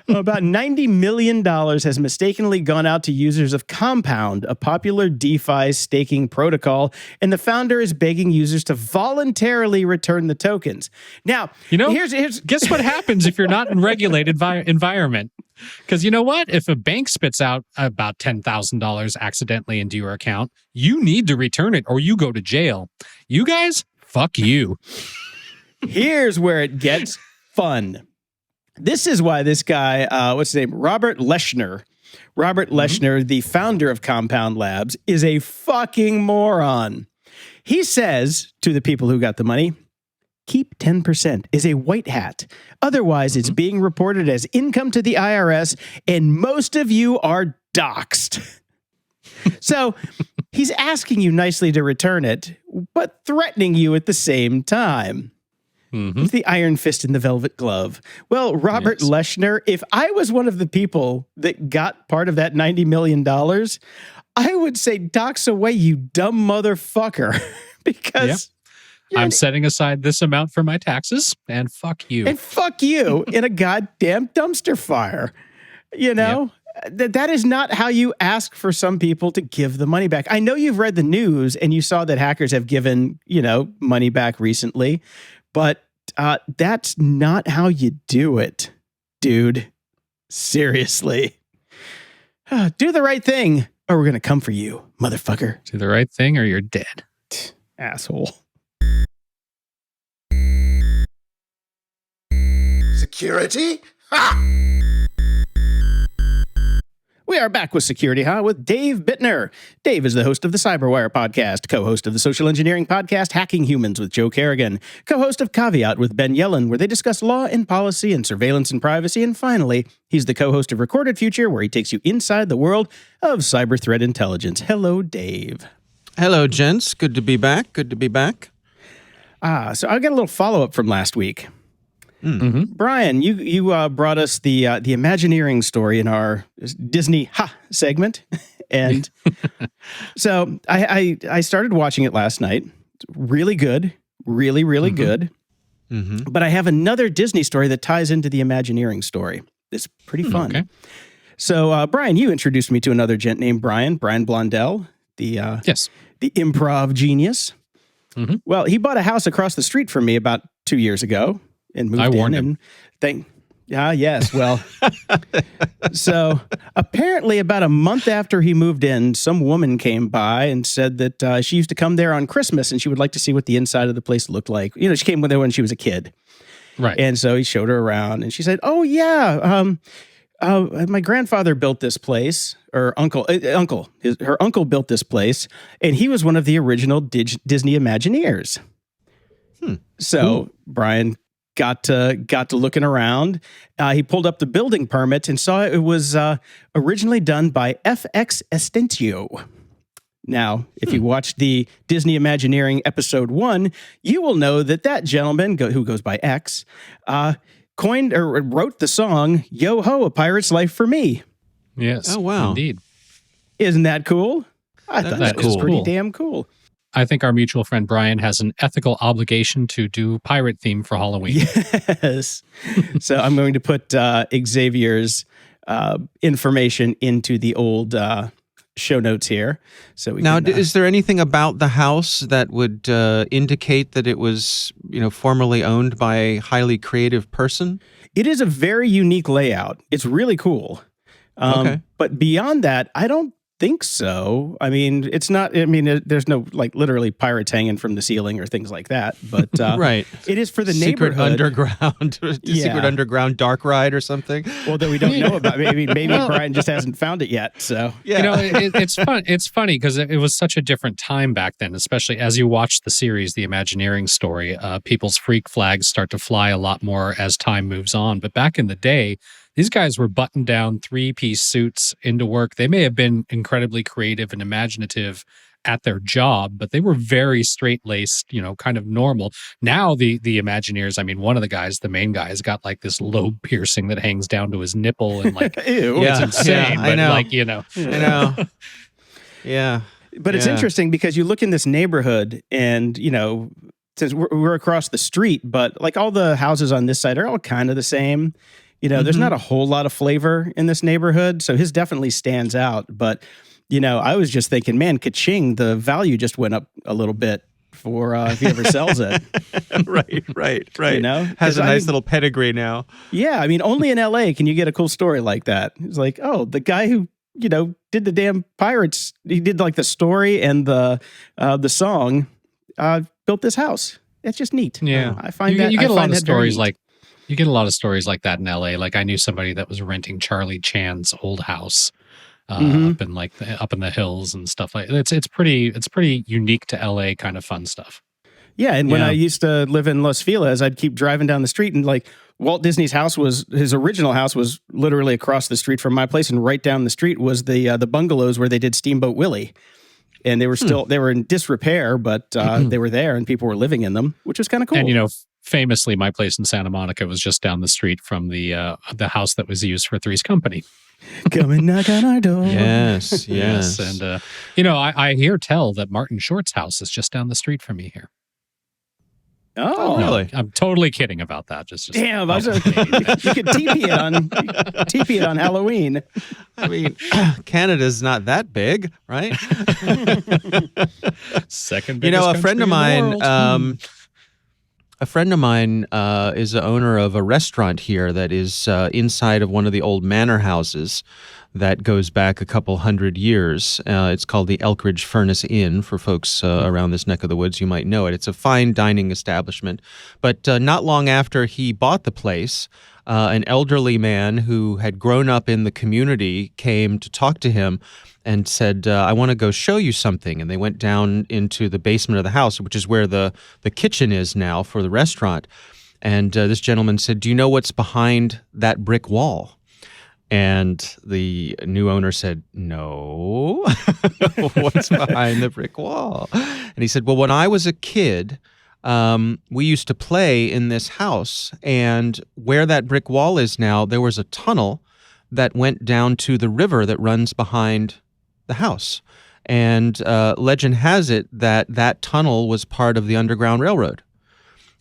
About $90 million has mistakenly gone out to users of Compound, a popular DeFi staking protocol, and the founder is begging users to voluntarily return the tokens. Now, here's guess what happens if you're not in regulated environment? Because you know what? If a bank spits out about $10,000 accidentally into your account, you need to return it or you go to jail. You guys, fuck you. Here's where it gets fun. This is why this guy, what's his name? Robert Leshner, the founder of Compound Labs, is a fucking moron. He says to the people who got the money, keep 10% is a white hat. Otherwise, it's being reported as income to the IRS, and most of you are doxxed. So he's asking you nicely to return it, but threatening you at the same time. It's the iron fist in the velvet glove. Well, Robert Leshner, if I was one of the people that got part of that $90 million, I would say dox away, you dumb motherfucker, because I'm setting aside this amount for my taxes, and fuck you. And fuck you in a goddamn dumpster fire. You know, that is not how you ask for some people to give the money back. I know you've read the news and you saw that hackers have given, money back recently, but that's not how you do it, dude. Seriously. Do the right thing or we're going to come for you, motherfucker. Do the right thing or you're dead. Asshole. Security? Ha! We are back with Security with Dave Bittner. Dave is the host of the Cyberwire podcast, co-host of the social engineering podcast Hacking Humans with Joe Kerrigan, co-host of Caveat with Ben Yellen, where they discuss law and policy and surveillance and privacy. And finally, he's the co-host of Recorded Future, where he takes you inside the world of cyber threat intelligence. Hello, Dave. Hello, gents. Good to be back. So I got a little follow-up from last week. Mm-hmm. Brian, you brought us the Imagineering story in our Disney segment, and so I started watching it last night. Really good, really good. Mm-hmm. But I have another Disney story that ties into the Imagineering story. It's pretty fun. Okay. So Brian, you introduced me to another gent named Brian Blondell, the improv genius. Mm-hmm. Well, he bought a house across the street from me about 2 years ago. And moved I warned him. Yes. Well, so apparently about a month after he moved in, some woman came by and said that she used to come there on Christmas and she would like to see what the inside of the place looked like. She came there when she was a kid. Right. And so he showed her around and she said, "Oh, yeah, my grandfather built this place, or her uncle built this place, and he was one of the original Disney Imagineers." So Brian got to looking around. He pulled up the building permit and saw it was originally done by FX Estentio. Now, if you watched the Disney Imagineering episode 1, you will know that gentleman, who goes by X, coined or wrote the song "Yo Ho, A Pirate's Life for Me." Yes. Oh, wow. Indeed. Isn't that cool? I thought that was pretty damn cool. I think our mutual friend Brian has an ethical obligation to do pirate theme for Halloween. Yes. So I'm going to put Xavier's information into the old show notes here. So is there anything about the house that would indicate that it was, formerly owned by a highly creative person? It is a very unique layout. It's really cool. Okay. But beyond that, I don't think so. I mean, it's not. I mean, there's no literally pirates hanging from the ceiling or things like that. But right, it is for the secret neighborhood. Secret underground dark ride or something. Well, that we don't know about. Maybe Brian just hasn't found it yet. So it's fun. It's funny because it was such a different time back then, especially as you watch the series, The Imagineering story. People's freak flags start to fly a lot more as time moves on. But back in the day, these guys were buttoned down 3-piece suits into work. They may have been incredibly creative and imaginative at their job, but they were very straight-laced, kind of normal. Now the Imagineers, I mean, one of the guys, the main guy, has got this lobe piercing that hangs down to his nipple and Ew. It's insane. Yeah, I know. I know. Yeah. But it's interesting because you look in this neighborhood and, since we're across the street, but all the houses on this side are all kind of the same. There's not a whole lot of flavor in this neighborhood, so his definitely stands out. But, I was just thinking, man, ka-ching, the value just went up a little bit for if he ever sells it. Right. Has a nice little pedigree now. Yeah, I mean, only in L.A. can you get a cool story like that. It's the guy who, did the damn Pirates, he did the story and the song, built this house. It's just neat. Yeah. I find you get a lot of stories You get a lot of stories like that in LA. I knew somebody that was renting Charlie Chan's old house up in up in the hills and stuff like that. It's pretty unique to LA kind of fun stuff. Yeah, and when I used to live in Los Feliz, I'd keep driving down the street and Walt Disney's house his original house was literally across the street from my place, and right down the street was the bungalows where they did Steamboat Willie. And they were still they were in disrepair, but they were there and people were living in them, which was kind of cool. And famously, my place in Santa Monica was just down the street from the house that was used for Three's Company. Come and knock on our door. Yes. And I hear tell that Martin Short's house is just down the street from me here. Oh, really? I'm totally kidding about that. Just damn! You could TP it on Halloween. I mean, Canada's not that big, right? Second biggest a friend of country in the mine, world. a friend of mine is the owner of a restaurant here that is inside of one of the old manor houses that goes back a couple hundred years. It's called the Elkridge Furnace Inn. For folks around this neck of the woods, you might know it. It's a fine dining establishment. But not long after he bought the place, an elderly man who had grown up in the community came to talk to him and said, I want to go show you something. And they went down into the basement of the house, which is where the kitchen is now for the restaurant. And this gentleman said, do you know what's behind that brick wall? And the new owner said, no. What's behind the brick wall? And he said, well, when I was a kid, we used to play in this house. And where that brick wall is now, there was a tunnel that went down to the river that runs behind the house. And legend has it that that tunnel was part of the Underground Railroad,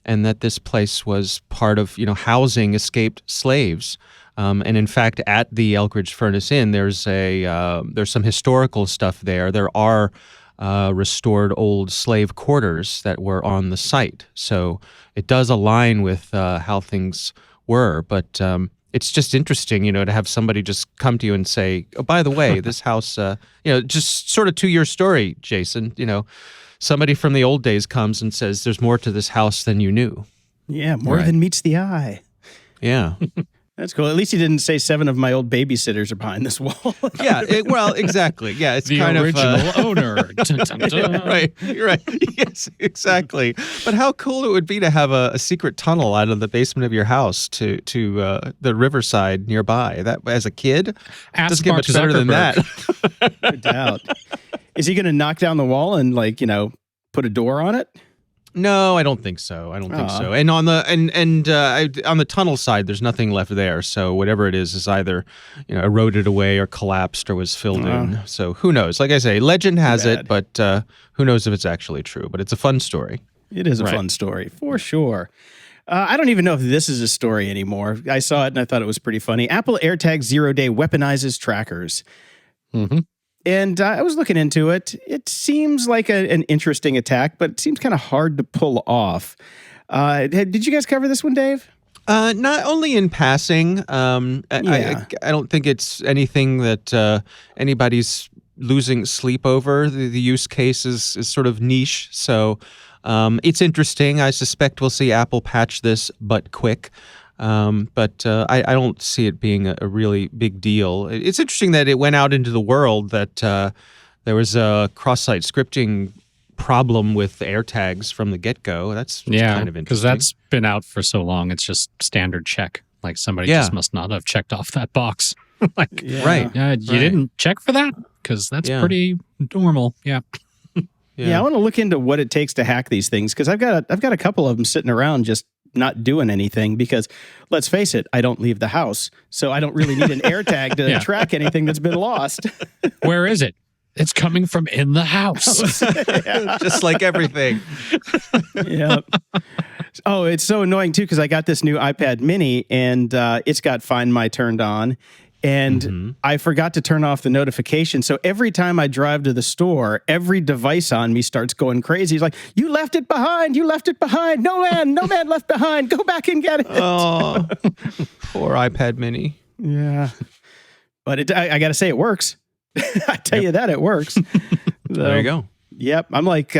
and that this place was part of, housing escaped slaves. And in fact, at the Elkridge Furnace Inn, there's some historical stuff there. There are restored old slave quarters that were on the site, so it does align with how things were. But it's just interesting, to have somebody just come to you and say, "Oh, by the way, this house," just sort of to your story, Jason. Somebody from the old days comes and says, "There's more to this house than you knew." Yeah, more than meets the eye. Yeah. That's cool. At least he didn't say 7 of my old babysitters are behind this wall. Yeah, exactly. Yeah, it's the kind original of owner. Dun, dun, dun. Right. You're right. Yes, exactly. But how cool it would be to have a secret tunnel out of the basement of your house to the riverside nearby. That as a kid, doesn't get Mark much better than that. No doubt. Is he going to knock down the wall and put a door on it? No, I don't think so. And on the on the tunnel side, there's nothing left there. So whatever it is eeither eroded away or collapsed or was filled in. So who knows? Like I say, legend has it, but who knows if it's actually true? But it's a fun story. It is a fun story for sure. I don't even know if this is a story anymore. I saw it and I thought it was pretty funny. Apple AirTag 0-Day weaponizes trackers. Mm-hmm. And I was looking into it. It seems like an interesting attack, but it seems kind of hard to pull off. Did you guys cover this one, Dave? Not only in passing. I don't think it's anything that anybody's losing sleep over. The use case is sort of niche. So it's interesting. I suspect we'll see Apple patch this, but quick. But I don't see it being a really big deal. It's interesting that it went out into the world that there was a cross-site scripting problem with the AirTags from the get-go. That's kind of interesting. Because that's been out for so long. It's just standard check. Like somebody just must not have checked off that box. Right. You didn't check for that? Because that's pretty normal. Yeah. Yeah, I want to look into what it takes to hack these things because I've got a couple of them sitting around just not doing anything because let's face it, I don't leave the house. So I don't really need an AirTag to track anything that's been lost. Where is it? It's coming from in the house. Just like everything. Yeah. Oh, it's so annoying too because I got this new iPad mini and it's got Find My turned on. And I forgot to turn off the notification. So every time I drive to the store, every device on me starts going crazy. He's like, you left it behind. You left it behind. No man left behind. Go back and get it. Oh, poor iPad mini. Yeah. But I got to say, it works. I tell you that it works. So, there you go. Yep. I'm like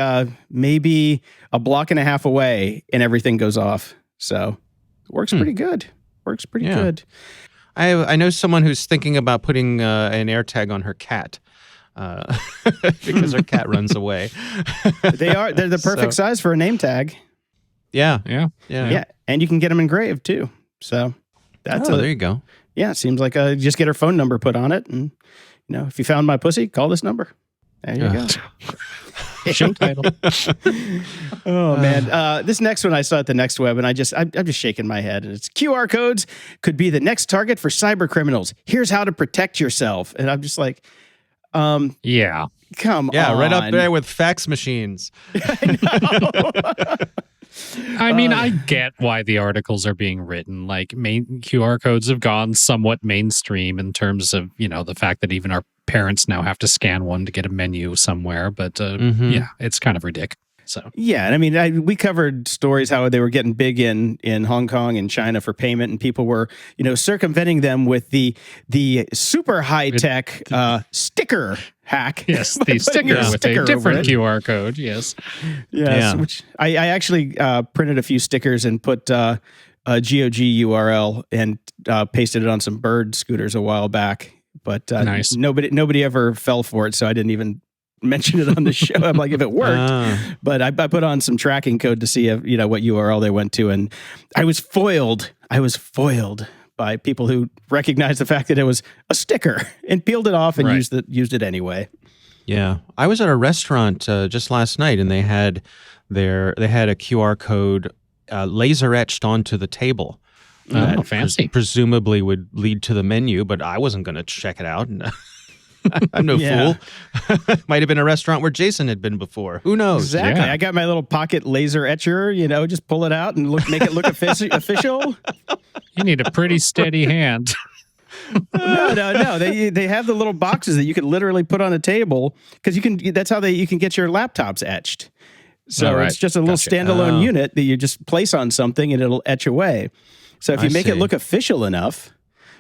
maybe a block and a half away and everything goes off. So it works pretty good. Works pretty good. I know someone who's thinking about putting an AirTag on her cat because her cat runs away. They're the perfect size for a name tag. Yeah. And you can get them engraved too. So that's there you go. Yeah, it seems like just get her phone number put on it, and if you found my pussy, call this number. There you go. Show title. Oh man, this next one I saw at the Next Web, and I'm just shaking my head. And it's QR codes could be the next target for cyber criminals. Here's how to protect yourself. And I'm just like, yeah, come on, yeah, right up there with fax machines. I mean, I get why the articles are being written. Like, QR codes have gone somewhat mainstream in terms of, the fact that even our parents now have to scan one to get a menu somewhere. But yeah, it's kind of ridiculous. So yeah, and I mean, we covered stories how they were getting big in Hong Kong and China for payment, and people were circumventing them with the super high tech sticker hack. Yes, the sticker with a different QR code. Yes, yes. Yeah. Which I actually printed a few stickers and put a GOG URL and pasted it on some bird scooters a while back. But nice. Nobody ever fell for it, so I didn't even mention it on the show. I'm like, if it worked, but I put on some tracking code to see if what URL they went to, and I was foiled by people who recognized the fact that it was a sticker and peeled it off and used it anyway. Yeah, I was at a restaurant just last night, and they had a QR code laser etched onto the table. Oh, fancy! Presumably would lead to the menu, but I wasn't going to check it out. I'm no fool. Might have been a restaurant where Jason had been before. Who knows? Exactly. Yeah. I got my little pocket laser etcher, just pull it out and make it look official. You need a pretty steady hand. No. They have the little boxes that you can literally put on a table because that's how you can get your laptops etched. So it's just a little standalone unit that you just place on something and it'll etch away. So if you make it look official enough,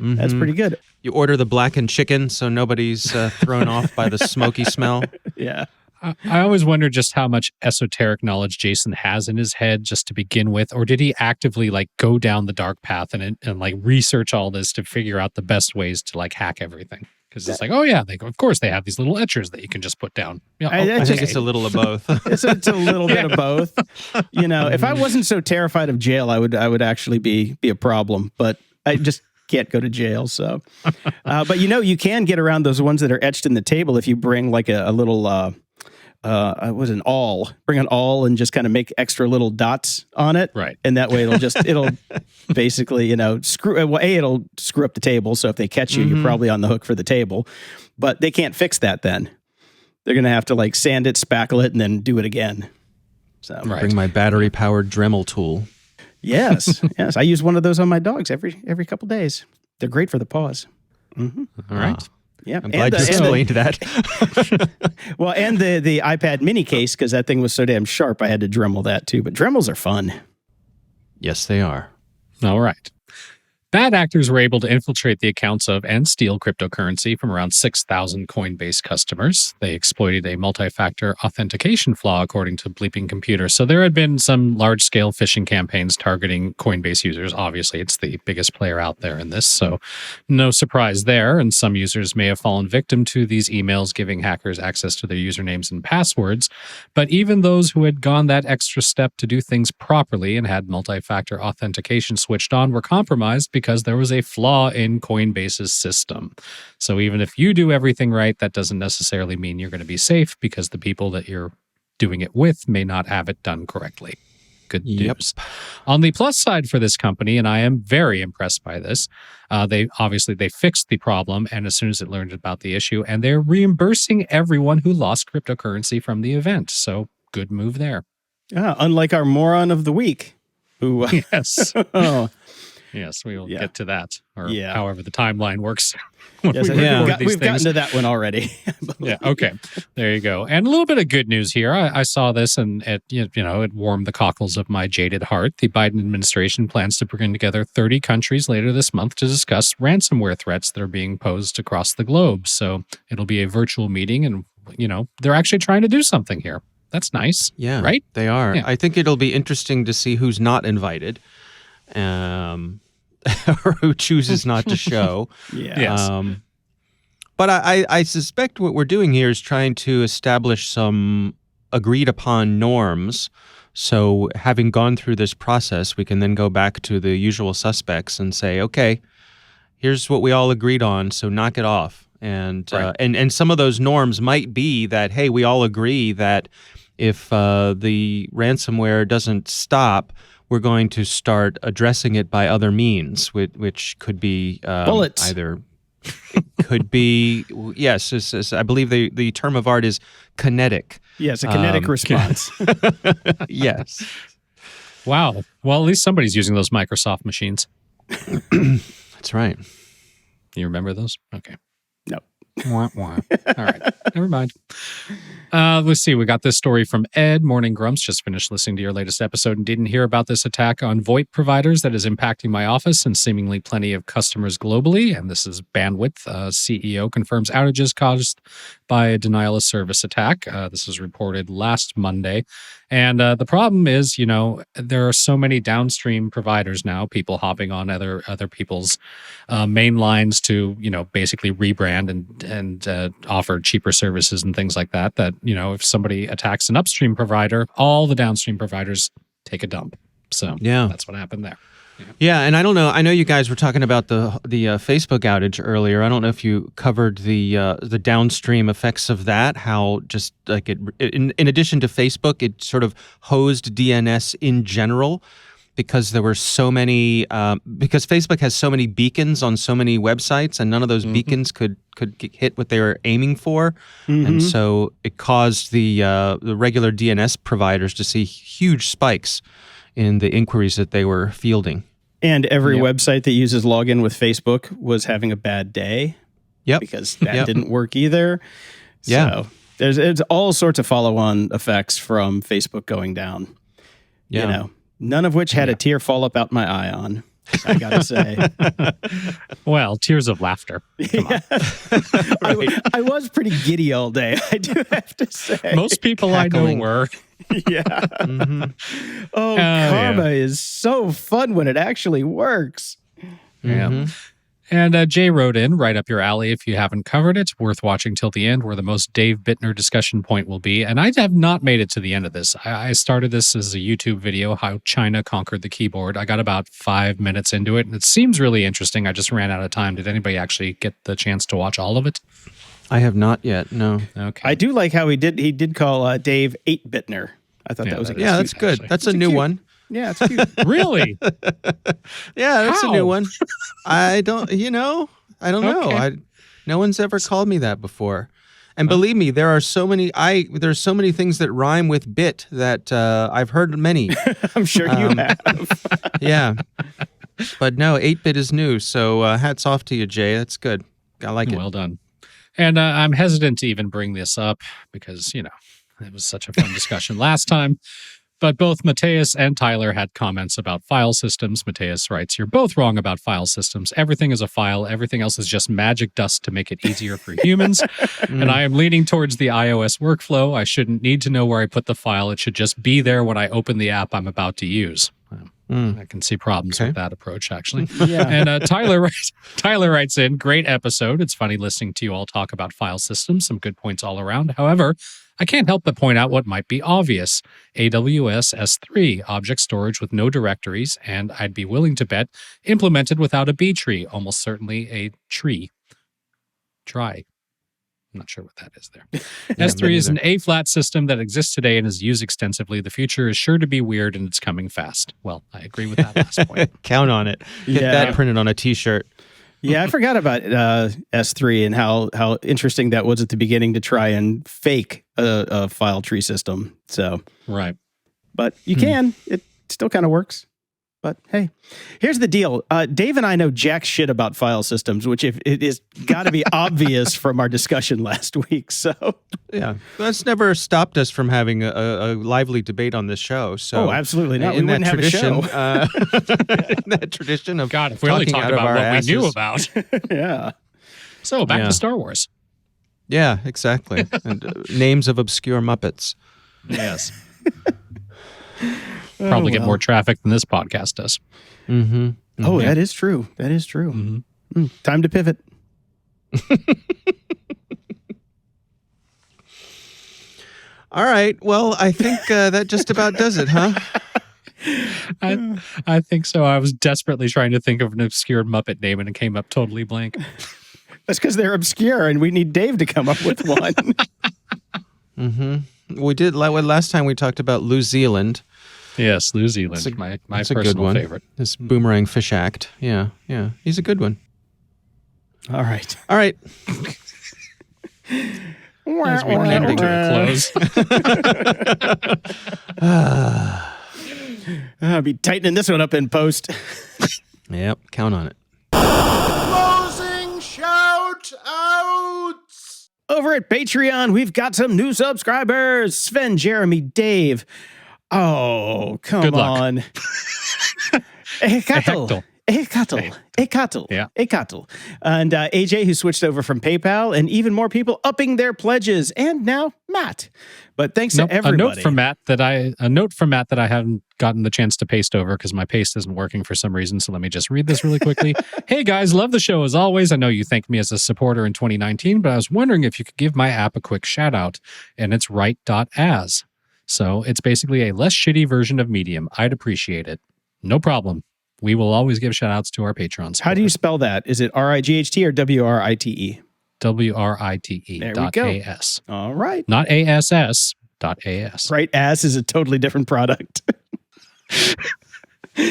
that's pretty good. You order the blackened chicken so nobody's thrown off by the smoky smell. Yeah. I always wonder just how much esoteric knowledge Jason has in his head just to begin with, or did he actively go down the dark path and research all this to figure out the best ways to hack everything? Because it's of course they have these little etchers that you can just put down. I think it's a little of both. It's a little bit of both. If I wasn't so terrified of jail, I would actually be a problem. But I just can't go to jail. So, but you can get around those ones that are etched in the table if you bring a little an awl. Bring an awl and just kind of make extra little dots on it. Right. And that way it'll basically, screw. Well, it'll screw up the table. So if they catch you, you're probably on the hook for the table. But they can't fix that then. They're going to have to sand it, spackle it, and then do it again. So bring my battery-powered Dremel tool. Yes. I use one of those on my dogs every couple days. They're great for the paws. Mm-hmm. All right. Yeah, I'm glad you explained that. Well, and the iPad mini case, because that thing was so damn sharp, I had to Dremel that too. But Dremels are fun. Yes, they are. All right. Bad actors were able to infiltrate the accounts of and steal cryptocurrency from around 6,000 Coinbase customers. They exploited a multi-factor authentication flaw, according to Bleeping Computer. So there had been some large-scale phishing campaigns targeting Coinbase users. Obviously, it's the biggest player out there in this, so no surprise there. And some users may have fallen victim to these emails giving hackers access to their usernames and passwords. But even those who had gone that extra step to do things properly and had multi-factor authentication switched on were compromised because there was a flaw in Coinbase's system. So even if you do everything right, that doesn't necessarily mean you're going to be safe because the people that you're doing it with may not have it done correctly. Good news. On the plus side for this company, and I am very impressed by this, they fixed the problem, and as soon as it learned about the issue, and they're reimbursing everyone who lost cryptocurrency from the event. So good move there. Unlike our moron of the week, who yes. Yes, we will get to that, or however the timeline works. We've gotten to that one already. Yeah, okay. There you go. And a little bit of good news here. I saw this, and it warmed the cockles of my jaded heart. The Biden administration plans to bring together 30 countries later this month to discuss ransomware threats that are being posed across the globe. So it'll be a virtual meeting, and they're actually trying to do something here. That's nice. Yeah, right? They are. Yeah. I think it'll be interesting to see who's not invited. Or who chooses not to show. Yes. But I suspect what we're doing here is trying to establish some agreed upon norms. So having gone through this process, we can then go back to the usual suspects and say, okay, here's what we all agreed on, so knock it off. and Right. and some of those norms might be that, hey, we all agree that if the ransomware doesn't stop, we're going to start addressing it by other means, which could be Bullets. either. It could be, yes, I believe the term of art is kinetic. Yes, a kinetic response. Yes. Wow. Well, at least somebody's using those Microsoft machines. That's right. You remember those? Okay. No. Wah, wah. All right. Never mind. Let's see. We got this story from Ed. Morning Grumps. Just finished listening to your latest episode and didn't hear about this attack on VoIP providers that is impacting my office and seemingly plenty of customers globally. And this is Bandwidth. CEO confirms outages caused by a denial of service attack. This was reported last Monday. And the problem is, there are so many downstream providers now, people hopping on other people's main lines to, basically rebrand and offer cheaper services and things like that, if somebody attacks an upstream provider, all the downstream providers take a dump. So that's what happened there. Yeah, and I don't know. I know you guys were talking about the Facebook outage earlier. I don't know if you covered the downstream effects of that. How just like in addition to Facebook, it sort of hosed DNS in general because there were so many. Because Facebook has so many beacons on so many websites, and none of those beacons could hit what they were aiming for, and so it caused the regular DNS providers to see huge spikes in the inquiries that they were fielding. And every website that uses login with Facebook was having a bad day. Yep. Because that didn't work either. Yeah. So there's all sorts of follow-on effects from Facebook going down. Yeah. None of which had a tear fall up out my eye on, I gotta say. Well, tears of laughter. Come on. I was pretty giddy all day, I do have to say. Most people I know were. Yeah. Oh, karma is so fun when it actually works. Yeah. And Jay wrote in, right up your alley if you haven't covered it. Worth watching till the end, where the most Dave Bittner discussion point will be. And I have not made it to the end of this. I started this as a YouTube video, how China conquered the keyboard. I got about 5 minutes into it, and it seems really interesting. I just ran out of time. Did anybody actually get the chance to watch all of it? I have not yet. No. Okay. I do like how he did call Dave 8-Bittner. I thought that was a good. Yeah, that's good. Actually. That's a new one. Yeah, it's cute. Really? Yeah, that's How? a new one. I don't know. Okay. No one's ever called me that before. And believe me, there's so many things that rhyme with bit that I've heard many. I'm sure you have. Yeah. But no, 8-bit is new. So hats off to you, Jay. That's good. I like it. Well done. And I'm hesitant to even bring this up because, it was such a fun discussion last time. But both Mateus and Tyler had comments about file systems. Mateus writes, "You're both wrong about file systems. Everything is a file. Everything else is just magic dust to make it easier for humans. And I am leaning towards the iOS workflow. I shouldn't need to know where I put the file. It should just be there when I open the app I'm about to use." I can see problems with that approach, actually. Yeah. And Tyler writes in, "Great episode. It's funny listening to you all talk about file systems. Some good points all around. However, I can't help but point out what might be obvious. AWS S3, object storage with no directories, and I'd be willing to bet implemented without a B tree, almost certainly a tree. Try. I'm not sure what that is there. S3 is an A-flat system that exists today and is used extensively. The future is sure to be weird and it's coming fast." Well, I agree with that last point. Count on it. Get that printed on a T-shirt. Yeah, I forgot about S3 and how interesting that was at the beginning to try and fake a file tree system. So, Right. but you can. It still kind of works. But hey, here's the deal. Dave and I know jack shit about file systems, which it is got to be obvious from our discussion last week. So yeah, that's never stopped us from having a lively debate on this show. So absolutely not. In We wouldn't have a show. In that tradition of God, if we only talked about what we knew about. Yeah. So back to Star Wars. Yeah, exactly. And names of obscure Muppets. Yes. Probably get more traffic than this podcast does. Mm-hmm. Oh, that is true. That is true. Time to pivot. All right. Well, I think that just about does it, huh? I think so. I was desperately trying to think of an obscure Muppet name and it came up totally blank. That's because they're obscure, and we need Dave to come up with one. We did last time we talked about New Zealand. Yes, New Zealand, my personal favorite. This Boomerang Fish Act. Yeah. He's a good one. All right. As we come to a close. I'll be tightening this one up in post. Yep, count on it. Closing shout outs! Over at Patreon, we've got some new subscribers. Sven, Jeremy, Dave. Oh, come on. Ekatel. Yeah. And AJ, who switched over from PayPal, and even more people upping their pledges. And now Matt. But thanks to everybody. A note from Matt that I haven't gotten the chance to paste over because my paste isn't working for some reason. So let me just read this really quickly. Hey guys, love the show as always. I know you thanked me as a supporter in 2019, but I was wondering if you could give my app a quick shout out, and it's write.as. So it's basically a less shitty version of Medium. I'd appreciate it. No problem. We will always give shout outs to our patrons. How do you spell that? Is it R-I-G-H-T or W-R-I-T-E? W-R-I-T-E. There we go. A-S. All right. Not A-S-S. A-S. Right. As is a totally different product.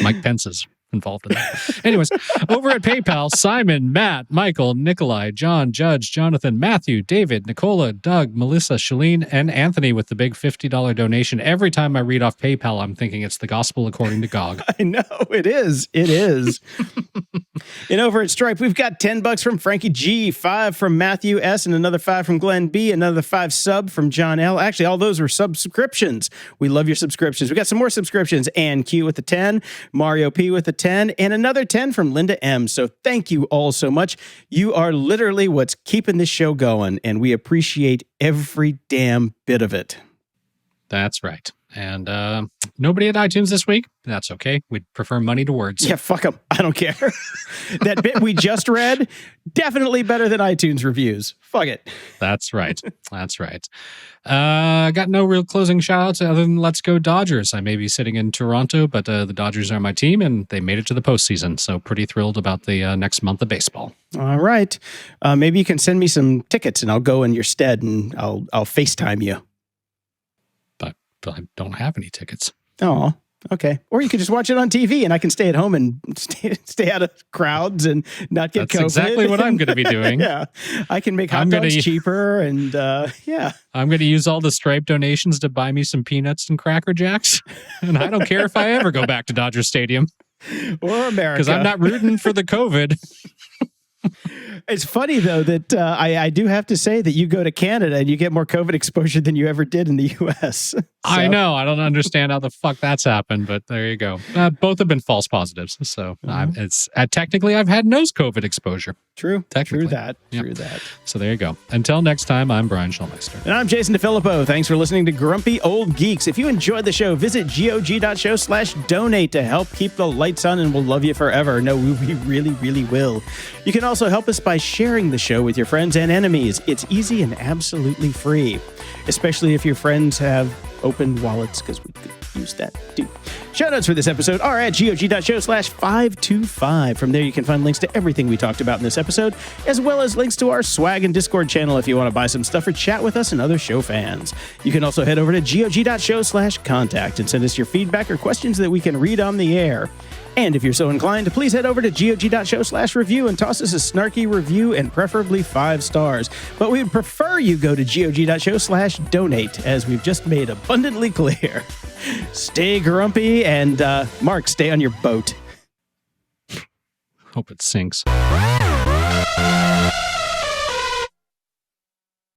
Mike Pence is involved in that. Anyways, over at PayPal, Simon, Matt, Michael, Nikolai, John, Judge, Jonathan, Matthew, David, Nicola, Doug, Melissa, Shalene, and Anthony with the big $50 donation. Every time I read off PayPal, I'm thinking it's the gospel according to Gog. I know, it is. It is. And over at Stripe, we've got $10 from Frankie G, 5 from Matthew S, and another 5 from Glenn B, another 5 sub from John L. Actually, all those were subscriptions. We love your subscriptions. We got some more subscriptions. Ann Q with the 10, Mario P with the 10, and another 10 from Linda M. So thank you all so much. You are literally what's keeping this show going, and we appreciate every damn bit of it. That's right. And nobody at iTunes this week. That's okay. We'd prefer money to words. Yeah, fuck them. I don't care. That bit we just read, definitely better than iTunes reviews. Fuck it. That's right. That's right. Got no real closing shout outs other than Let's Go Dodgers. I may be sitting in Toronto, but the Dodgers are my team, and they made it to the postseason. So pretty thrilled about the next month of baseball. All right. Maybe you can send me some tickets, and I'll go in your stead, and I'll FaceTime you. But I don't have any tickets. Oh, okay. Or you could just watch it on TV, and I can stay at home and stay out of crowds and not get COVID. That's exactly what I'm going to be doing. Yeah. I can make hot dogs cheaper, and yeah. I'm going to use all the Stripe donations to buy me some peanuts and Cracker Jacks. And I don't care if I ever go back to Dodger Stadium. Or America. Because I'm not rooting for the COVID. It's funny, though, that I do have to say that you go to Canada and you get more COVID exposure than you ever did in the U.S. So. I know. I don't understand how the fuck that's happened, but there you go. Both have been false positives. So it's technically I've had no COVID exposure. True. Technically. True that. So there you go. Until next time, I'm Brian Schulmeister. And I'm Jason DeFilippo. Thanks for listening to Grumpy Old Geeks. If you enjoyed the show, visit gog.show/donate to help keep the lights on, and we'll love you forever. No, we really, really will. You can also help us by sharing the show with your friends and enemies. It's easy and absolutely free, especially if your friends have open wallets, because we could use that too. Shoutouts for this episode are at gog.show/525. From there, you can find links to everything we talked about in this episode, as well as links to our swag and Discord channel if you want to buy some stuff or chat with us and other show fans. You can also head over to gog.show/contact and send us your feedback or questions that we can read on the air. And if you're so inclined, please head over to gog.show/review and toss us a snarky review and preferably 5 stars. But we would prefer you go to gog.show/donate, as we've just made abundantly clear. Stay grumpy, and Mark, stay on your boat. Hope it sinks.